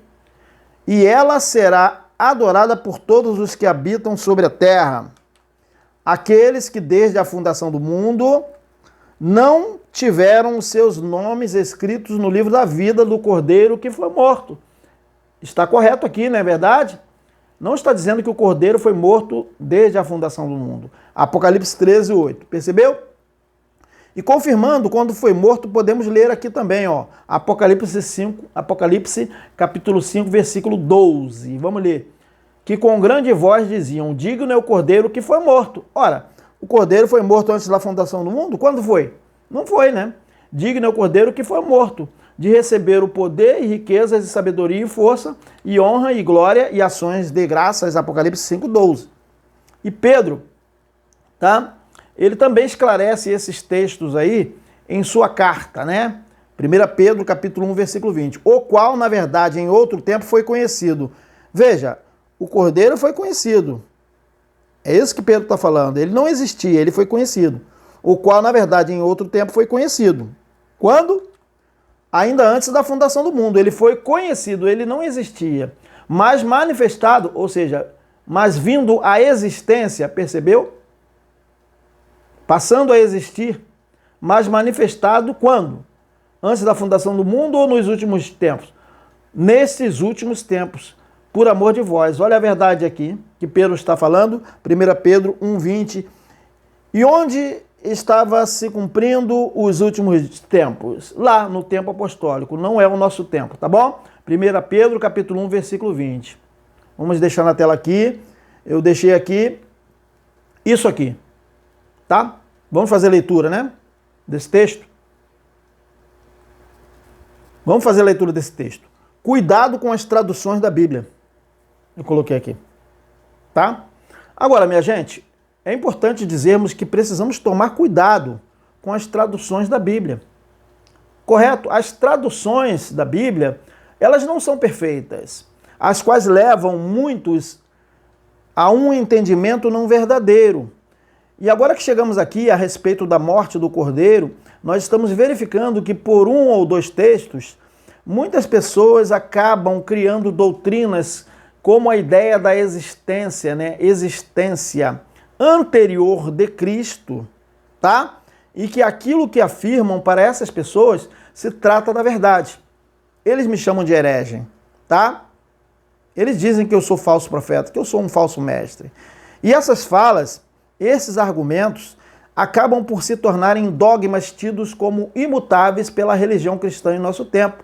E ela será adorada por todos os que habitam sobre a terra, aqueles que desde a fundação do mundo não tiveram os seus nomes escritos no livro da vida do Cordeiro que foi morto. Está correto aqui, não é verdade? Não está dizendo que o Cordeiro foi morto desde a fundação do mundo. Apocalipse 13, 8. Percebeu? E confirmando quando foi morto, podemos ler aqui também, ó, Apocalipse capítulo 5, versículo 12. Vamos ler. Que com grande voz diziam, digno é o Cordeiro que foi morto. Ora, o Cordeiro foi morto antes da fundação do mundo? Quando foi? Não foi, né? Digno é o Cordeiro que foi morto, de receber o poder e riquezas e sabedoria e força, e honra e glória e ações de graças, Apocalipse 5, 12. E Pedro, tá? Ele também esclarece esses textos aí em sua carta, né? 1 Pedro, capítulo 1, versículo 20. O qual, na verdade, em outro tempo foi conhecido. Veja, o Cordeiro foi conhecido. É isso que Pedro está falando. Ele não existia, ele foi conhecido. O qual, na verdade, em outro tempo foi conhecido. Quando? Ainda antes da fundação do mundo. Ele foi conhecido, ele não existia. Mas manifestado, ou seja, mas vindo à existência, percebeu? Passando a existir, mas manifestado quando? Antes da fundação do mundo ou nos últimos tempos? Nesses últimos tempos, por amor de vós. Olha a verdade aqui, que Pedro está falando, 1 Pedro 1,20. E onde estava se cumprindo os últimos tempos? Lá no tempo apostólico, não é o nosso tempo, tá bom? 1 Pedro, capítulo 1, versículo 20. Vamos deixar na tela aqui, eu deixei aqui, isso aqui, tá? Vamos fazer a leitura, né? Desse texto. Vamos fazer a leitura desse texto. Cuidado com as traduções da Bíblia. Eu coloquei aqui, tá? Agora, minha gente, é importante dizermos que precisamos tomar cuidado com as traduções da Bíblia. Correto? As traduções da Bíblia, elas não são perfeitas, as quais levam muitos a um entendimento não verdadeiro. E agora que chegamos aqui a respeito da morte do Cordeiro, nós estamos verificando que por um ou dois textos, muitas pessoas acabam criando doutrinas como a ideia da existência, né? Existência anterior de Cristo, tá? E que aquilo que afirmam para essas pessoas se trata da verdade. Eles me chamam de herege, tá? Eles dizem que eu sou falso profeta, que eu sou um falso mestre. E essas falas, esses argumentos, acabam por se tornarem dogmas tidos como imutáveis pela religião cristã em nosso tempo.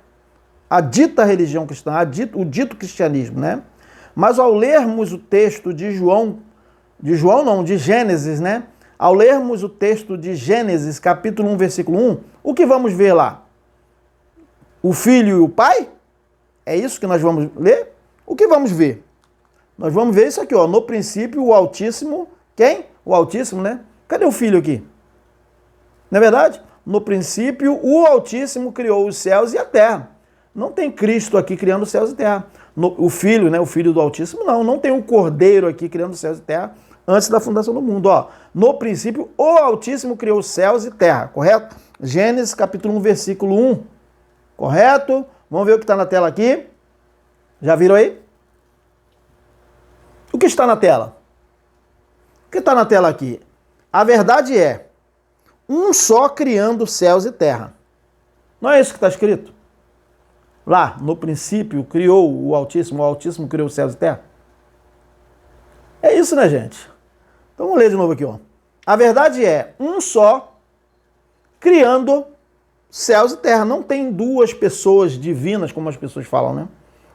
A dita religião cristã, o dito cristianismo, né? Mas ao lermos o texto de de Gênesis, né? Ao lermos o texto de Gênesis, capítulo 1, versículo 1, o que vamos ver lá? O filho e o pai? É isso que nós vamos ler? O que vamos ver? Nós vamos ver isso aqui, ó. No princípio, o Altíssimo... Quem? O Altíssimo, né? Cadê o Filho aqui? Não é verdade? No princípio, o Altíssimo criou os céus e a terra. Não tem Cristo aqui criando os céus e terra. O Filho, né? O Filho do Altíssimo, não. Não tem um Cordeiro aqui criando os céus e terra antes da fundação do mundo. Ó, no princípio, o Altíssimo criou os céus e terra, correto? Gênesis capítulo 1, versículo 1. Correto? Vamos ver o que está na tela aqui. Já viram aí? O que está na tela? O que está na tela aqui? A verdade é, um só criando céus e terra. Não é isso que está escrito? Lá, no princípio, criou o Altíssimo criou os céus e terra. É isso, né, gente? Então vamos ler de novo aqui, ó. A verdade é, um só criando céus e terra. Não tem duas pessoas divinas, como as pessoas falam, né?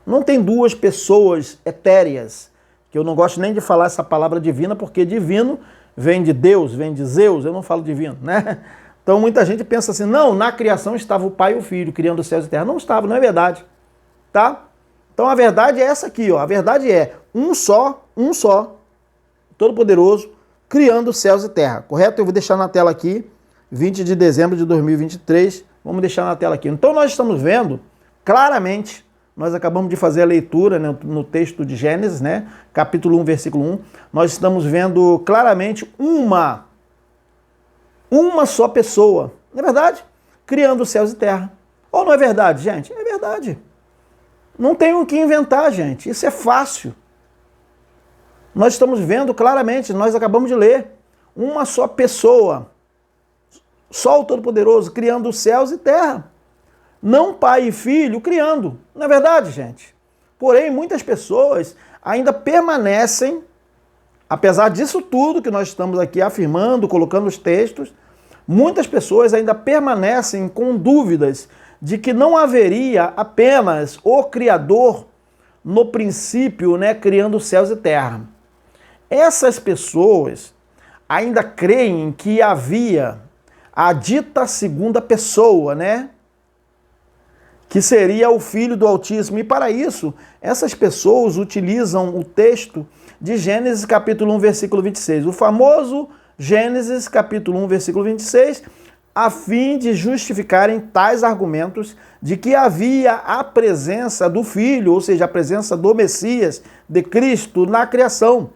Não tem duas pessoas etéreas, que eu não gosto nem de falar essa palavra divina, porque divino vem de Deus, vem de Zeus, eu não falo divino, né? Então muita gente pensa assim, não, na criação estava o Pai e o Filho criando os céus e terra. Não estava, não é verdade, tá? Então a verdade é essa aqui, ó. A verdade é um só, Todo-Poderoso, criando céus e terra, correto? Eu vou deixar na tela aqui, 20 de dezembro de 2023, vamos deixar na tela aqui. Então nós estamos vendo claramente, nós acabamos de fazer a leitura, né, no texto de Gênesis, né, capítulo 1, versículo 1, nós estamos vendo claramente uma só pessoa, não é verdade? Criando céus e terra. Ou não é verdade, gente? É verdade. Não tem o que inventar, gente. Isso é fácil. Nós estamos vendo claramente, nós acabamos de ler, uma só pessoa, só o Todo-Poderoso, criando os céus e terra. Não pai e filho criando. Não é verdade, gente? Porém, muitas pessoas ainda permanecem, apesar disso tudo que nós estamos aqui afirmando, colocando os textos, muitas pessoas ainda permanecem com dúvidas de que não haveria apenas o Criador no princípio, né, criando céus e terra. Essas pessoas ainda creem que havia a dita segunda pessoa, né, que seria o Filho do Altíssimo. E para isso, essas pessoas utilizam o texto de Gênesis capítulo 1, versículo 26. O famoso Gênesis capítulo 1, versículo 26, a fim de justificarem tais argumentos de que havia a presença do Filho, ou seja, a presença do Messias, de Cristo, na criação.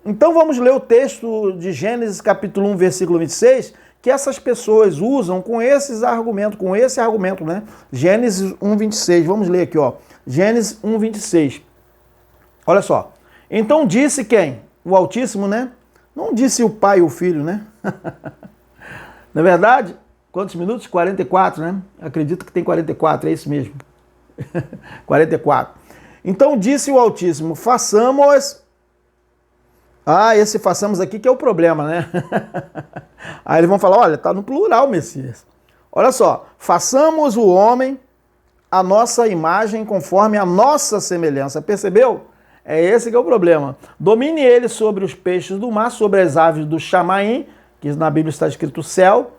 Então vamos ler o texto de Gênesis capítulo 1, versículo 26, que essas pessoas usam com esse argumento, né? Gênesis 1, 26, vamos ler aqui, ó. Gênesis 1, 26. Olha só. Então disse quem? O Altíssimo, né? Não disse o Pai e o Filho, né? Na verdade, quantos minutos? 44, né? Acredito que tem 44, é isso mesmo. 44. Então disse o Altíssimo, façamos... esse façamos aqui que é o problema, né? Aí eles vão falar, olha, tá no plural, Messias. Olha só, façamos o homem a nossa imagem conforme a nossa semelhança. Percebeu? É esse que é o problema. Domine ele sobre os peixes do mar, sobre as aves do Chamaim, que na Bíblia está escrito céu,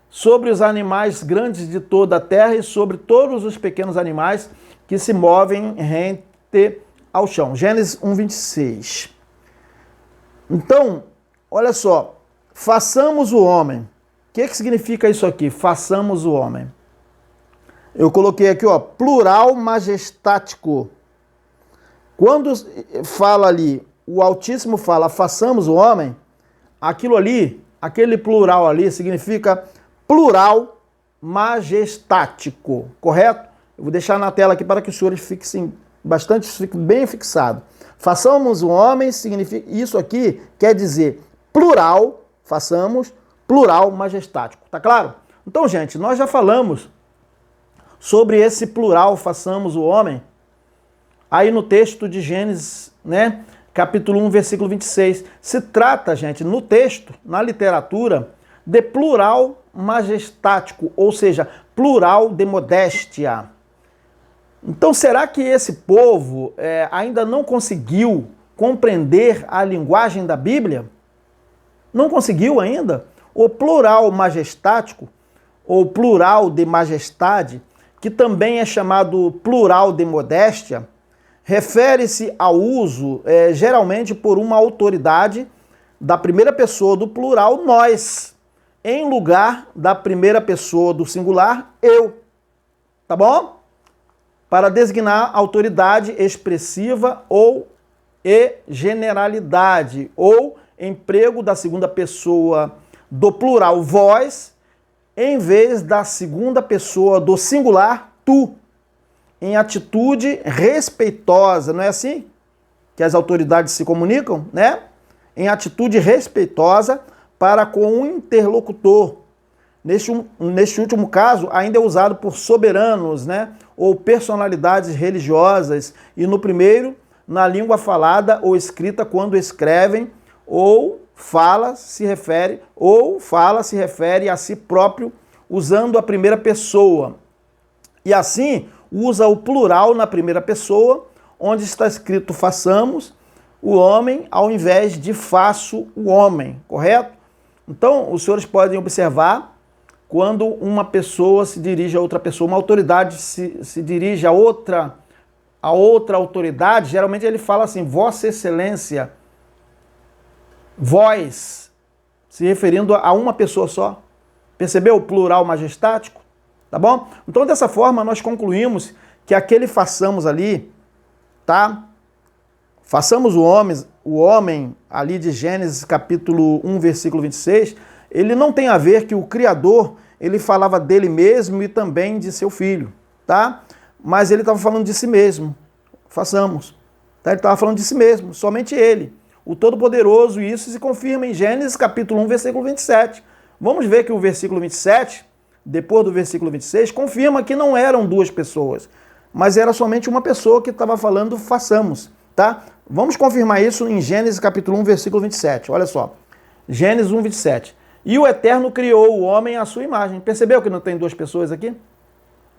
sobre os animais grandes de toda a terra e sobre todos os pequenos animais que se movem rente ao chão. Gênesis 1, 26. Então, olha só, façamos o homem. O que significa isso aqui? Façamos o homem. Eu coloquei aqui, ó, plural majestático. Quando fala ali, o Altíssimo fala, façamos o homem, aquilo ali, aquele plural ali, significa plural majestático, correto? Eu vou deixar na tela aqui para que os senhores fiquem bem fixados. Façamos o homem, significa, isso aqui quer dizer plural, façamos, plural majestático, tá claro? Então, gente, nós já falamos sobre esse plural, façamos o homem, aí no texto de Gênesis, né, capítulo 1, versículo 26. Se trata, gente, no texto, na literatura, de plural majestático, ou seja, plural de modéstia. Então, será que esse povo ainda não conseguiu compreender a linguagem da Bíblia? Não conseguiu ainda? O plural majestático, ou plural de majestade, que também é chamado plural de modéstia, refere-se ao uso, geralmente por uma autoridade da primeira pessoa do plural nós, em lugar da primeira pessoa do singular eu. Tá bom? Para designar autoridade expressiva ou generalidade, ou emprego da segunda pessoa do plural vós, em vez da segunda pessoa do singular tu, em atitude respeitosa, não é assim que as autoridades se comunicam, né? Em atitude respeitosa para com o interlocutor. Neste último caso, ainda é usado por soberanos, né? Ou personalidades religiosas, e no primeiro, na língua falada ou escrita quando escrevem, ou fala se refere a si próprio usando a primeira pessoa. E assim, usa o plural na primeira pessoa, onde está escrito façamos o homem ao invés de faço o homem, correto? Então, os senhores podem observar quando uma pessoa se dirige a outra pessoa, uma autoridade se dirige a outra autoridade, geralmente ele fala assim, Vossa Excelência, vós, se referindo a uma pessoa só. Percebeu o plural majestático? Tá bom? Então, dessa forma, nós concluímos que aquele façamos ali, tá? Façamos o homem ali de Gênesis capítulo 1, versículo 26, ele não tem a ver que o Criador, ele falava dele mesmo e também de seu filho, tá? Mas ele estava falando de si mesmo. Façamos. Tá? Ele estava falando de si mesmo, somente ele. O Todo-Poderoso, e isso se confirma em Gênesis capítulo 1, versículo 27. Vamos ver que o versículo 27, depois do versículo 26, confirma que não eram duas pessoas, mas era somente uma pessoa que estava falando façamos, tá? Vamos confirmar isso em Gênesis capítulo 1, versículo 27. Olha só. Gênesis 1, 27. E o Eterno criou o homem à sua imagem. Percebeu que não tem duas pessoas aqui?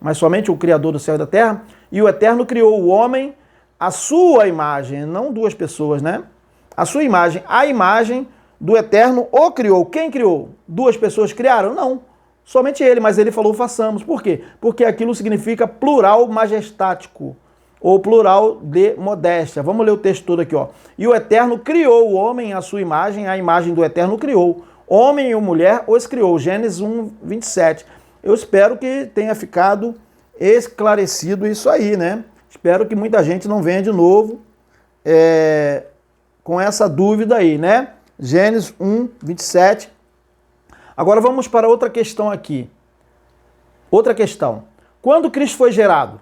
Mas somente o Criador do céu e da terra. E o Eterno criou o homem à sua imagem, não duas pessoas, né? A sua imagem. A imagem do Eterno o criou. Quem criou? Duas pessoas criaram? Não. Somente ele, mas ele falou façamos. Por quê? Porque aquilo significa plural majestático, ou plural de modéstia. Vamos ler o texto todo aqui, ó. E o Eterno criou o homem à sua imagem, a imagem do Eterno criou. Homem e mulher os criou. Gênesis 1, 27. Eu espero que tenha ficado esclarecido isso aí, né? Espero que muita gente não venha de novo com essa dúvida aí, né? Gênesis 1, 27. Agora vamos para outra questão aqui. Outra questão. Quando Cristo foi gerado?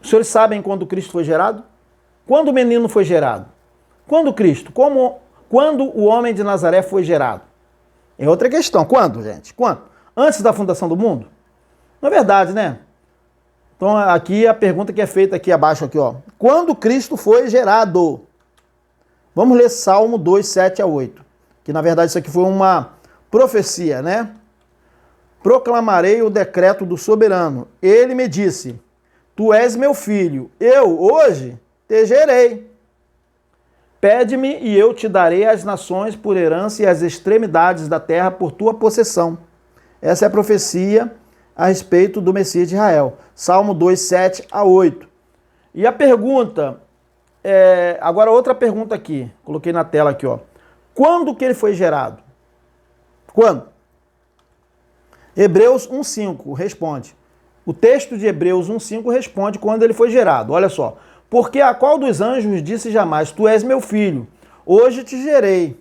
Os senhores sabem quando Cristo foi gerado? Quando o menino foi gerado? Quando Cristo? Quando o homem de Nazaré foi gerado? É outra questão. Quando, gente? Quando? Antes da fundação do mundo? Não é verdade, né? Então aqui a pergunta que é feita aqui abaixo, aqui, ó. Quando Cristo foi gerado? Vamos ler Salmo 2, 7 a 8. Que na verdade isso aqui foi uma profecia, né? Proclamarei o decreto do soberano. Ele me disse, tu és meu filho, eu hoje te gerei. Pede-me e eu te darei as nações por herança e as extremidades da terra por tua possessão. Essa é a profecia a respeito do Messias de Israel. Salmo 2, 7 a 8. E a pergunta, agora outra pergunta aqui, coloquei na tela aqui, ó. Quando que ele foi gerado? Quando? Hebreus 1,5 responde. O texto de Hebreus 1,5 responde quando ele foi gerado. Olha só. Porque a qual dos anjos disse jamais, tu és meu filho, hoje te gerei.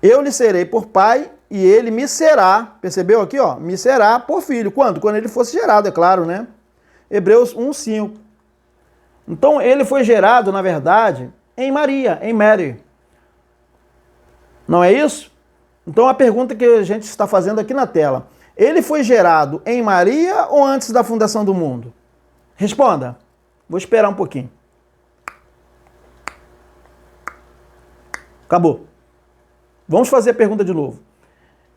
Eu lhe serei por pai e ele me será, percebeu aqui, ó? Me será por filho. Quando? Quando ele fosse gerado, é claro, né? Hebreus 1,5. Então ele foi gerado, na verdade, em Maria, em Mary. Não é isso? Então a pergunta que a gente está fazendo aqui na tela. Ele foi gerado em Maria ou antes da fundação do mundo? Responda. Vou esperar um pouquinho. Acabou. Vamos fazer a pergunta de novo.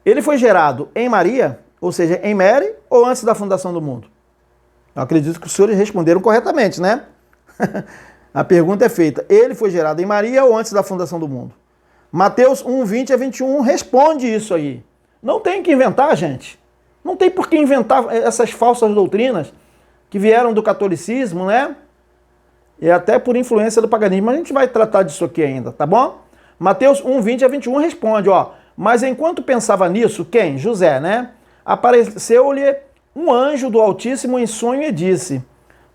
Ele foi gerado em Maria, ou seja, em Mary, ou antes da fundação do mundo? Eu acredito que os senhores responderam corretamente, né? A pergunta é feita. Ele foi gerado em Maria ou antes da fundação do mundo? Mateus 1, 20 a 21 responde isso aí. Não tem que inventar, gente. Não tem por que inventar essas falsas doutrinas que vieram do catolicismo, né? E até por influência do paganismo. Mas a gente vai tratar disso aqui ainda, tá bom? Mateus 1, 20 a 21 responde, ó. Mas enquanto pensava nisso, quem? José, né? Apareceu-lhe um anjo do Altíssimo em sonho e disse: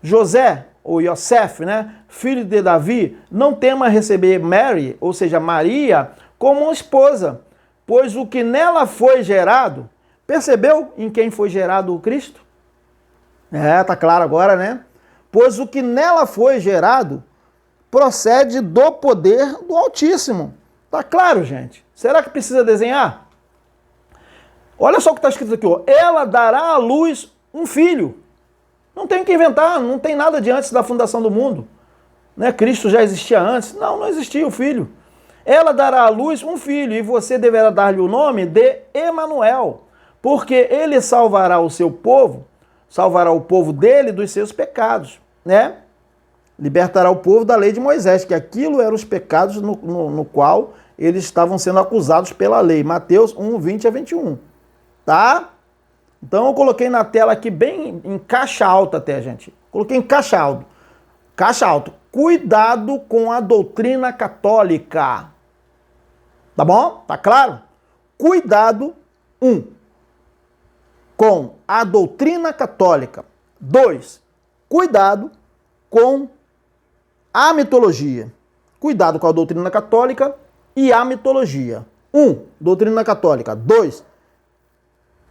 José, ou Yosef, né? Filho de Davi, não tema receber Mary, ou seja, Maria, como uma esposa, pois o que nela foi gerado, percebeu em quem foi gerado o Cristo? Tá claro agora, né? Pois o que nela foi gerado procede do poder do Altíssimo. Tá claro, gente? Será que precisa desenhar? Olha só o que está escrito aqui, ó. Ela dará à luz um filho. Não tem o que inventar, não tem nada de antes da fundação do mundo. Né? Cristo já existia antes. Não existia o filho. Ela dará à luz um filho e você deverá dar-lhe o nome de Emanuel, porque ele salvará o seu povo, salvará o povo dele dos seus pecados, né? Libertará o povo da lei de Moisés, que aquilo eram os pecados no qual eles estavam sendo acusados pela lei. Mateus 1, 20 a 21. Tá? Então eu coloquei na tela aqui bem em caixa alta até, gente. Coloquei em caixa alto. Caixa alto. Cuidado com a doutrina católica. Tá bom? Tá claro? Cuidado, 1. Com a doutrina católica. 2. Cuidado com a mitologia. Cuidado com a doutrina católica e a mitologia. 1. Doutrina católica. 2.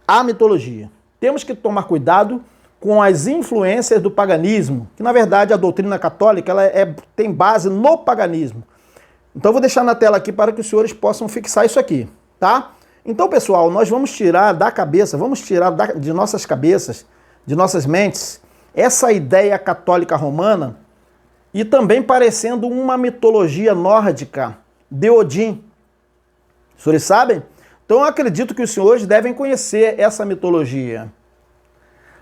A mitologia. Temos que tomar cuidado com as influências do paganismo, que na verdade a doutrina católica ela tem base no paganismo. Então eu vou deixar na tela aqui para que os senhores possam fixar isso aqui, tá? Então, pessoal, nós vamos tirar da cabeça, de nossas cabeças, de nossas mentes, essa ideia católica romana e também parecendo uma mitologia nórdica de Odin. Os senhores sabem? Então eu acredito que os senhores devem conhecer essa mitologia.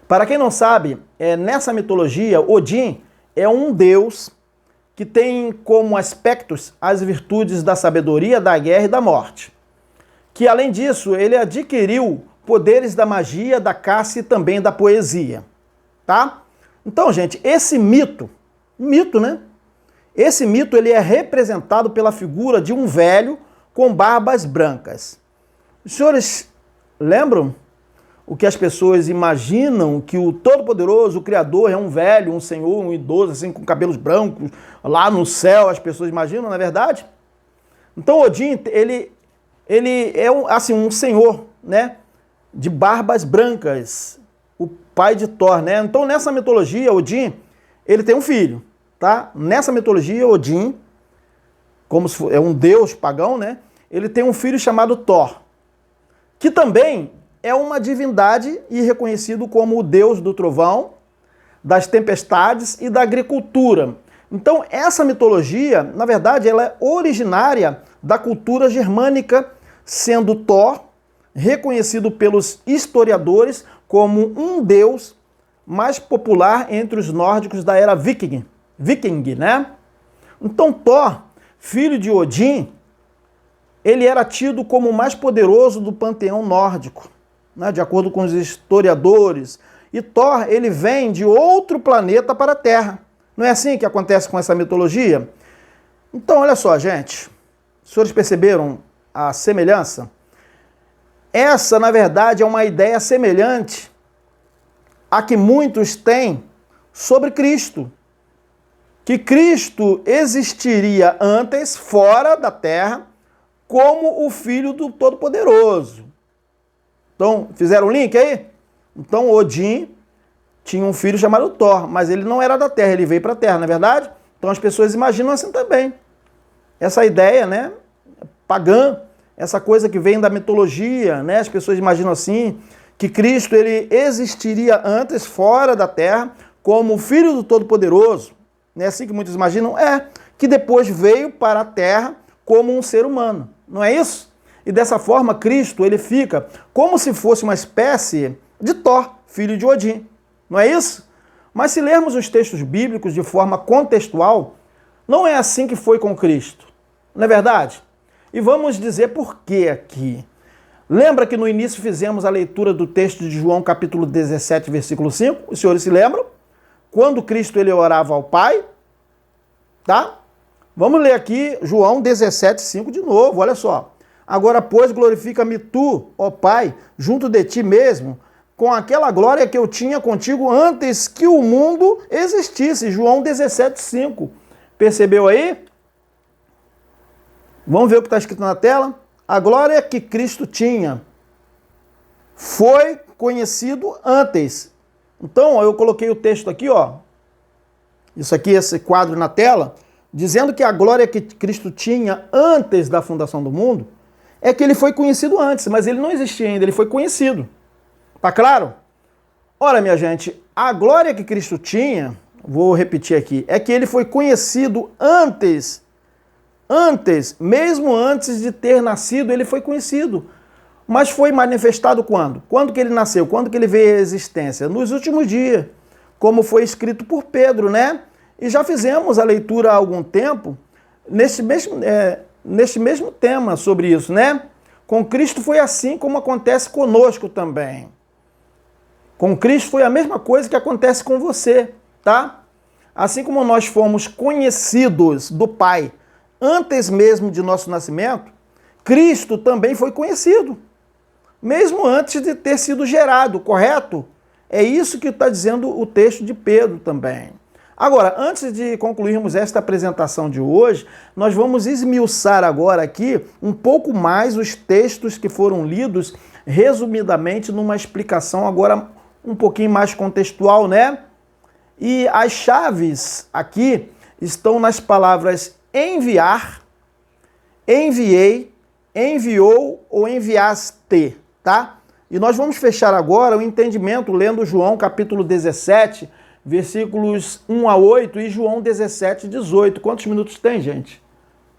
Para quem não sabe, nessa mitologia, Odin é um deus que tem como aspectos as virtudes da sabedoria, da guerra e da morte. Que além disso, ele adquiriu poderes da magia, da caça e também da poesia. Tá? Então, gente, esse mito, né? Esse mito ele é representado pela figura de um velho com barbas brancas. Os senhores lembram o que as pessoas imaginam que o Todo-Poderoso, o Criador, é um velho, um senhor, um idoso, assim, com cabelos brancos, lá no céu, as pessoas imaginam, não é verdade? Então Odin, ele é um senhor, né, de barbas brancas, o pai de Thor, né? Então nessa mitologia, Odin, ele tem um filho, tá? Nessa mitologia, Odin, como se é um deus pagão, né? Ele tem um filho chamado Thor, que também é uma divindade e reconhecido como o deus do trovão, das tempestades e da agricultura. Então, essa mitologia, na verdade, ela é originária da cultura germânica, sendo Thor reconhecido pelos historiadores como um deus mais popular entre os nórdicos da era viking, né? Então, Thor, filho de Odin, ele era tido como o mais poderoso do panteão nórdico, né, de acordo com os historiadores. E Thor, ele vem de outro planeta para a Terra. Não é assim que acontece com essa mitologia? Então, olha só, gente. Os senhores perceberam a semelhança? Essa, na verdade, é uma ideia semelhante a que muitos têm sobre Cristo. Que Cristo existiria antes, fora da Terra, como o Filho do Todo-Poderoso. Então, fizeram o link aí? Então, Odin tinha um filho chamado Thor, mas ele não era da Terra, ele veio para a Terra, não é verdade? Então, as pessoas imaginam assim também. Essa ideia, né, pagã, essa coisa que vem da mitologia, né? As pessoas imaginam assim, que Cristo ele existiria antes, fora da Terra, como o Filho do Todo-Poderoso. Não é assim que muitos imaginam? Que depois veio para a Terra como um ser humano. Não é isso? E dessa forma, Cristo ele fica como se fosse uma espécie de Thor, filho de Odin. Não é isso? Mas se lermos os textos bíblicos de forma contextual, não é assim que foi com Cristo. Não é verdade? E vamos dizer por que aqui. Lembra que no início fizemos a leitura do texto de João, capítulo 17, versículo 5? Os senhores se lembram? Quando Cristo ele orava ao Pai, tá? Vamos ler aqui João 17, 5 de novo, olha só. Agora, pois, glorifica-me tu, ó Pai, junto de ti mesmo, com aquela glória que eu tinha contigo antes que o mundo existisse. João 17, 5. Percebeu aí? Vamos ver o que está escrito na tela? A glória que Cristo tinha foi conhecido antes. Então, eu coloquei o texto aqui, ó. Isso aqui, esse quadro na tela, dizendo que a glória que Cristo tinha antes da fundação do mundo é que ele foi conhecido antes, mas ele não existia ainda, ele foi conhecido. Tá claro? Ora, minha gente, a glória que Cristo tinha, vou repetir aqui, é que ele foi conhecido antes, mesmo antes de ter nascido, ele foi conhecido. Mas foi manifestado quando? Quando que ele nasceu? Quando que ele veio à existência? Nos últimos dias, como foi escrito por Pedro, né? E já fizemos a leitura há algum tempo, neste mesmo tema sobre isso, né? Com Cristo foi assim como acontece conosco também. Com Cristo foi a mesma coisa que acontece com você, tá? Assim como nós fomos conhecidos do Pai antes mesmo de nosso nascimento, Cristo também foi conhecido, mesmo antes de ter sido gerado, correto? É isso que está dizendo o texto de Pedro também. Agora, antes de concluirmos esta apresentação de hoje, nós vamos esmiuçar agora aqui um pouco mais os textos que foram lidos, resumidamente, numa explicação agora um pouquinho mais contextual, né? E as chaves aqui estão nas palavras enviar, enviei, enviou ou enviaste, tá? E nós vamos fechar agora o entendimento lendo João capítulo 17, versículos 1 a 8 e João 17, 18. Quantos minutos tem, gente?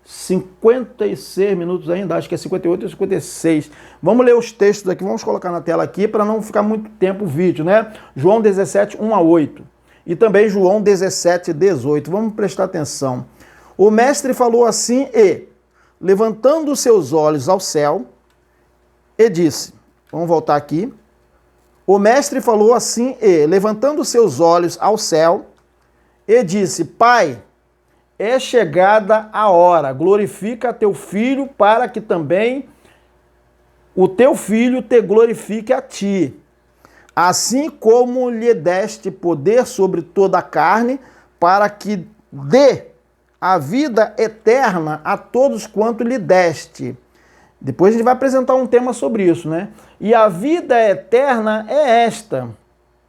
56 minutos ainda, acho que é 58 ou 56. Vamos ler os textos aqui, vamos colocar na tela aqui para não ficar muito tempo o vídeo, né? João 17, 1 a 8. E também João 17, 18. Vamos prestar atenção. O mestre falou assim e, levantando seus olhos ao céu, e disse, vamos voltar aqui. O mestre falou assim e, levantando seus olhos ao céu, e disse, Pai, é chegada a hora, glorifica teu filho para que também o teu filho te glorifique a ti. Assim como lhe deste poder sobre toda a carne, para que dê a vida eterna a todos quanto lhe deste. Depois a gente vai apresentar um tema sobre isso, né? E a vida eterna é esta.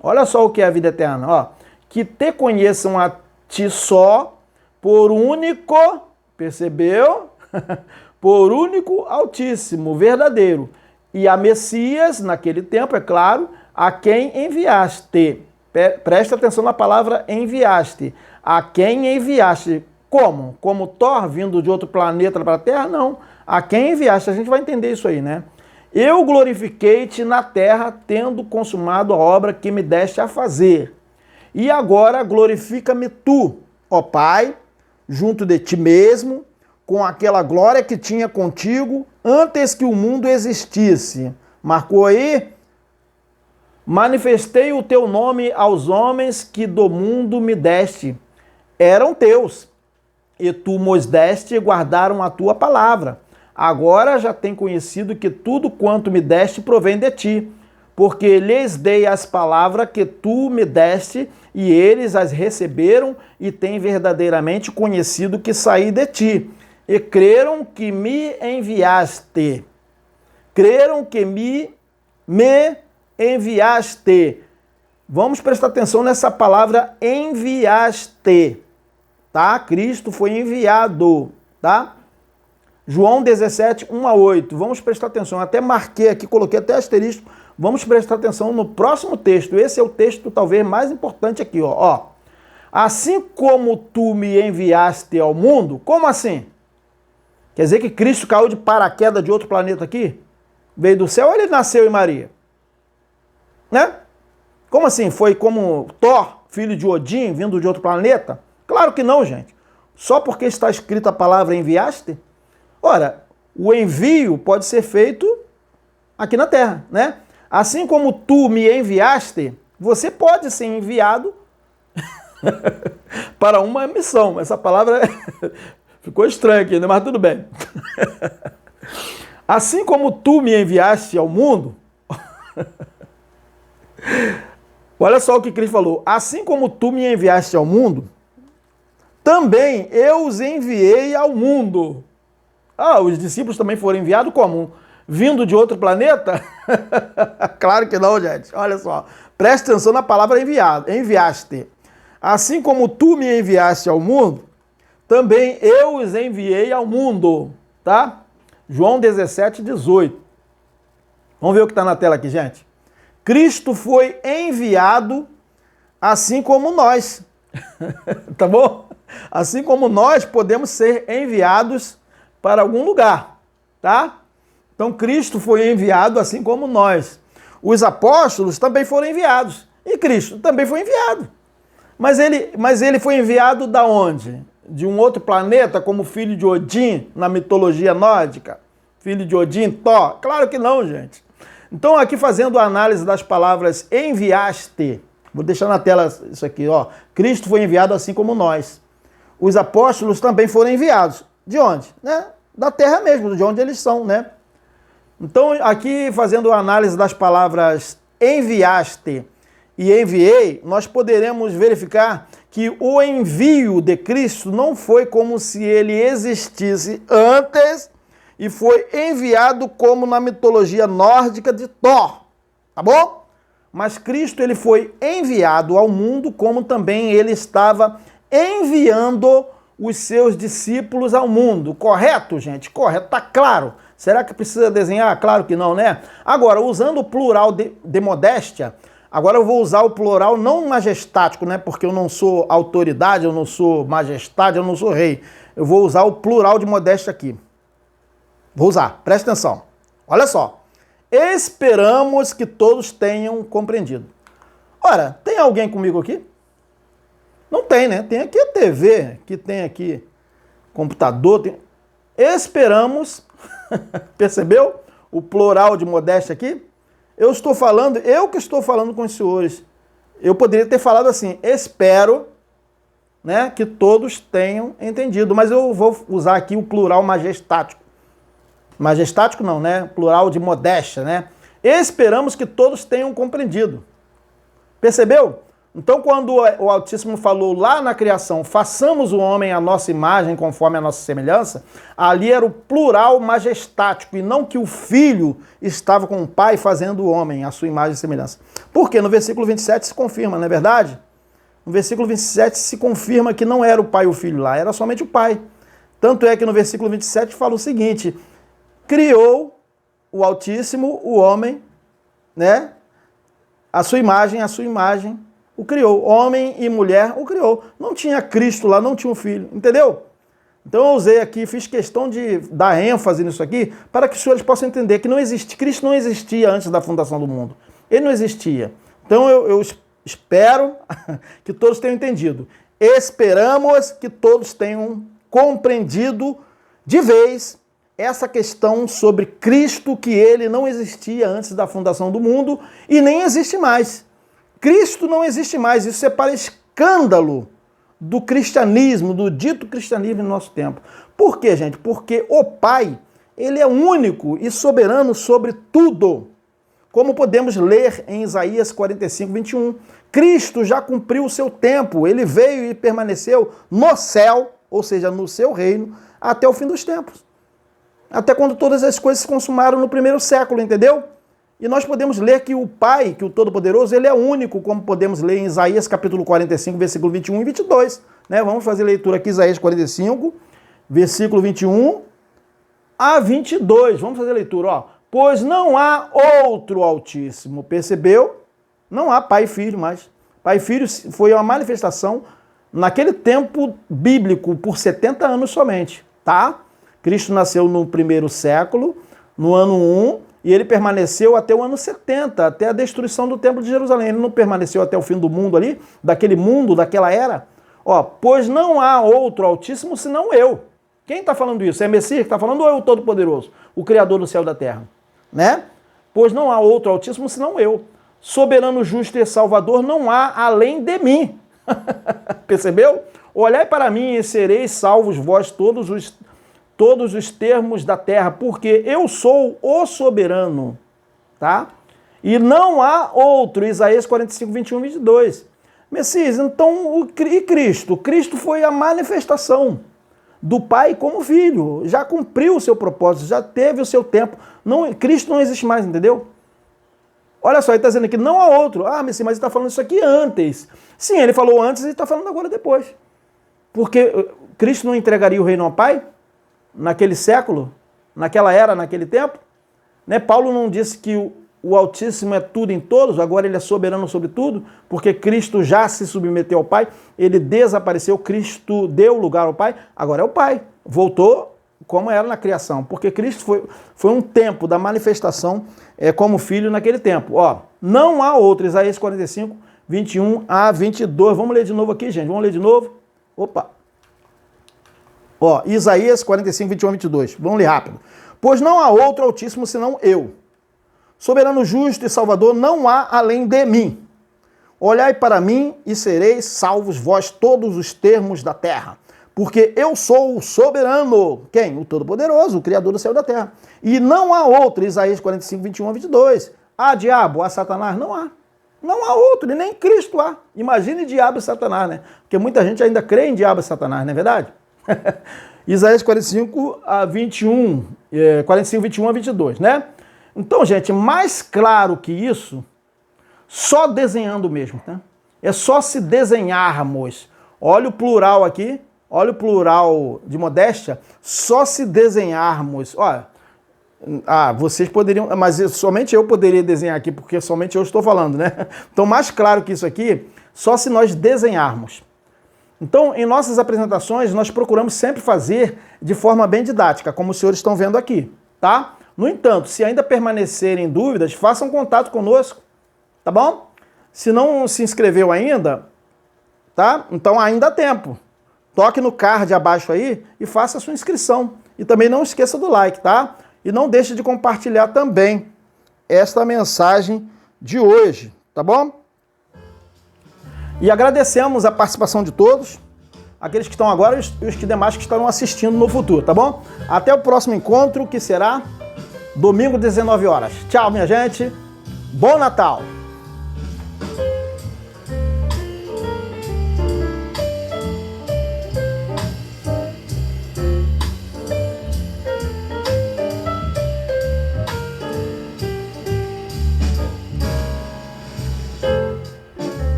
Olha só o que é a vida eterna, ó. Que te conheçam a ti só, por único, percebeu? Por único Altíssimo, verdadeiro. E a Messias, naquele tempo, é claro, a quem enviaste. Presta atenção na palavra enviaste. A quem enviaste. Como? Como Thor vindo de outro planeta para a Terra? Não. A quem enviaste? A gente vai entender isso aí, né? Eu glorifiquei-te na terra, tendo consumado a obra que me deste a fazer. E agora glorifica-me tu, ó Pai, junto de ti mesmo, com aquela glória que tinha contigo antes que o mundo existisse. Marcou aí? Manifestei o teu nome aos homens que do mundo me deste. Eram teus. E tu mos deste e guardaram a tua palavra. Agora já tem conhecido que tudo quanto me deste provém de ti, porque lhes dei as palavras que tu me deste, e eles as receberam e têm verdadeiramente conhecido que saí de ti, e creram que me enviaste. Creram que me enviaste. Vamos prestar atenção nessa palavra enviaste. Tá? Cristo foi enviado, tá? João 17, 1 a 8. Vamos prestar atenção. Eu até marquei aqui, coloquei até asterisco. Vamos prestar atenção no próximo texto. Esse é o texto talvez mais importante aqui, ó. Assim como tu me enviaste ao mundo, como assim? Quer dizer que Cristo caiu de paraquedas de outro planeta aqui? Veio do céu ou ele nasceu em Maria? Né? Como assim? Foi como Thor, filho de Odin, vindo de outro planeta? Claro que não, gente. Só porque está escrita a palavra enviaste? Ora, o envio pode ser feito aqui na terra, né? Assim como tu me enviaste, você pode ser enviado para uma missão. Essa palavra ficou estranha aqui, né? Mas tudo bem. Assim como tu me enviaste ao mundo, olha só o que Cristo falou. Assim como tu me enviaste ao mundo, também eu os enviei ao mundo. Ah, os discípulos também foram enviados como? Vindo de outro planeta? Claro que não, gente. Olha só. Preste atenção na palavra enviado. Enviaste. Assim como tu me enviaste ao mundo, também eu os enviei ao mundo. Tá? João 17, 18. Vamos ver o que está na tela aqui, gente. Cristo foi enviado assim como nós. Tá bom? Assim como nós podemos ser enviados para algum lugar, tá? Então Cristo foi enviado assim como nós. Os apóstolos também foram enviados. E Cristo também foi enviado. Mas ele foi enviado da onde? De um outro planeta, como filho de Odin, na mitologia nórdica? Filho de Odin, Thor? Claro que não, gente. Então aqui fazendo a análise das palavras enviaste, vou deixar na tela isso aqui, ó. Cristo foi enviado assim como nós. Os apóstolos também foram enviados. De onde? Né? Da terra mesmo, de onde eles são, né? Então, aqui fazendo a análise das palavras enviaste e enviei, nós poderemos verificar que o envio de Cristo não foi como se ele existisse antes e foi enviado como na mitologia nórdica de Thor, tá bom? Mas Cristo ele foi enviado ao mundo como também ele estava enviando os seus discípulos ao mundo. Correto, gente? Correto, tá claro. Será que precisa desenhar? Claro que não, né? Agora, usando o plural de modéstia, agora eu vou usar o plural não majestático, né? Porque eu não sou autoridade, eu não sou majestade, eu não sou rei. Eu vou usar o plural de modéstia aqui. Vou usar, presta atenção. Olha só. Esperamos que todos tenham compreendido. Ora, tem alguém comigo aqui? Não tem, né? Tem aqui a TV, que tem aqui computador. Tem... Esperamos, percebeu? O plural de modéstia aqui. Eu que estou falando com os senhores. Eu poderia ter falado assim, espero, né, que todos tenham entendido. Mas eu vou usar aqui o plural majestático. Majestático não, né? Plural de modéstia, né? Esperamos que todos tenham compreendido. Percebeu? Então, quando o Altíssimo falou lá na criação, façamos o homem à nossa imagem, conforme a nossa semelhança, ali era o plural majestático, e não que o filho estava com o pai fazendo o homem à sua imagem e semelhança. Porque no versículo 27 se confirma, não é verdade? No versículo 27 se confirma que não era o pai e o filho lá, era somente o pai. Tanto é que no versículo 27 fala o seguinte, criou o Altíssimo, o homem, né? A sua imagem, o criou. Homem e mulher o criou. Não tinha Cristo lá, não tinha um filho. Entendeu? Então eu usei aqui, fiz questão de dar ênfase nisso aqui, para que os senhores possam entender que Cristo não existia antes da fundação do mundo. Ele não existia. Então eu espero que todos tenham entendido. Esperamos que todos tenham compreendido de vez essa questão sobre Cristo, que ele não existia antes da fundação do mundo e nem existe mais. Cristo não existe mais, isso é para escândalo do cristianismo, do dito cristianismo no nosso tempo. Por quê, gente? Porque o Pai, ele é único e soberano sobre tudo. Como podemos ler em Isaías 45, 21. Cristo já cumpriu o seu tempo, ele veio e permaneceu no céu, ou seja, no seu reino, até o fim dos tempos. Até quando todas as coisas se consumaram no primeiro século, entendeu? E nós podemos ler que o Pai, que o Todo-Poderoso, ele é único, como podemos ler em Isaías capítulo 45, versículo 21 e 22. Né? Vamos fazer leitura aqui, Isaías 45, versículo 21 a 22. Vamos fazer leitura, ó. Pois não há outro Altíssimo, percebeu? Não há Pai e Filho mais. Pai e Filho foi uma manifestação naquele tempo bíblico, por 70 anos somente, tá? Cristo nasceu no primeiro século, no ano 1, e ele permaneceu até o ano 70, até a destruição do Templo de Jerusalém. Ele não permaneceu até o fim do mundo ali, daquele mundo, daquela era. Ó, pois não há outro Altíssimo senão eu. Quem está falando isso? É Messias que está falando ou é o Todo-Poderoso? O Criador do céu e da terra? Né? pois não há outro Altíssimo senão eu. Soberano, justo e salvador não há além de mim. Percebeu? Olhai para mim e sereis salvos vós todos os termos da terra, porque eu sou o soberano, tá? E não há outro, Isaías 45, 21, 22. Messias, então, e Cristo? Cristo foi a manifestação do Pai como Filho, já cumpriu o seu propósito, já teve o seu tempo. Não, Cristo não existe mais, entendeu? Olha só, ele está dizendo aqui, não há outro. Ah, Messias, mas ele está falando isso aqui antes. Sim, ele falou antes e está falando agora depois. Porque Cristo não entregaria o reino ao Pai naquele século, naquela era, naquele tempo? Né? Paulo não disse que o Altíssimo é tudo em todos, agora ele é soberano sobre tudo, porque Cristo já se submeteu ao Pai, ele desapareceu, Cristo deu lugar ao Pai, agora é o Pai. Voltou como era na criação, porque Cristo foi um tempo da manifestação como Filho naquele tempo. Ó, não há outro, Isaías 45, 21 a 22. Vamos ler de novo aqui, gente, vamos ler de novo. Opa! Ó, Isaías 45, 21 a 22. Vamos ler rápido. Pois não há outro Altíssimo senão eu. Soberano, justo e salvador não há além de mim. Olhai para mim e sereis salvos vós todos os termos da terra. Porque eu sou o soberano. Quem? O Todo-Poderoso, o Criador do céu e da terra. E não há outro, Isaías 45, 21 a 22. Há diabo, há Satanás? Não há. Não há outro, e nem Cristo há. Imagine diabo e Satanás, né? Porque muita gente ainda crê em diabo e Satanás, não é verdade? Isaías 45 a 21, 45, 21 a 22, né? Então, gente, mais claro que isso, só desenhando mesmo, tá? É só se desenharmos. Olha o plural aqui, olha o plural de modéstia, só se desenharmos. Olha, vocês poderiam, mas somente eu poderia desenhar aqui, porque somente eu estou falando, né? Então, mais claro que isso aqui, só se nós desenharmos. Então, em nossas apresentações, nós procuramos sempre fazer de forma bem didática, como os senhores estão vendo aqui, tá? No entanto, se ainda permanecerem dúvidas, façam contato conosco, tá bom? Se não se inscreveu ainda, tá? Então ainda há tempo. Toque no card abaixo aí e faça a sua inscrição. E também não esqueça do like, tá? E não deixe de compartilhar também esta mensagem de hoje, tá bom? E agradecemos a participação de todos, aqueles que estão agora e os demais que estarão assistindo no futuro, tá bom? Até o próximo encontro, que será domingo, 19 horas. Tchau, minha gente. Bom Natal!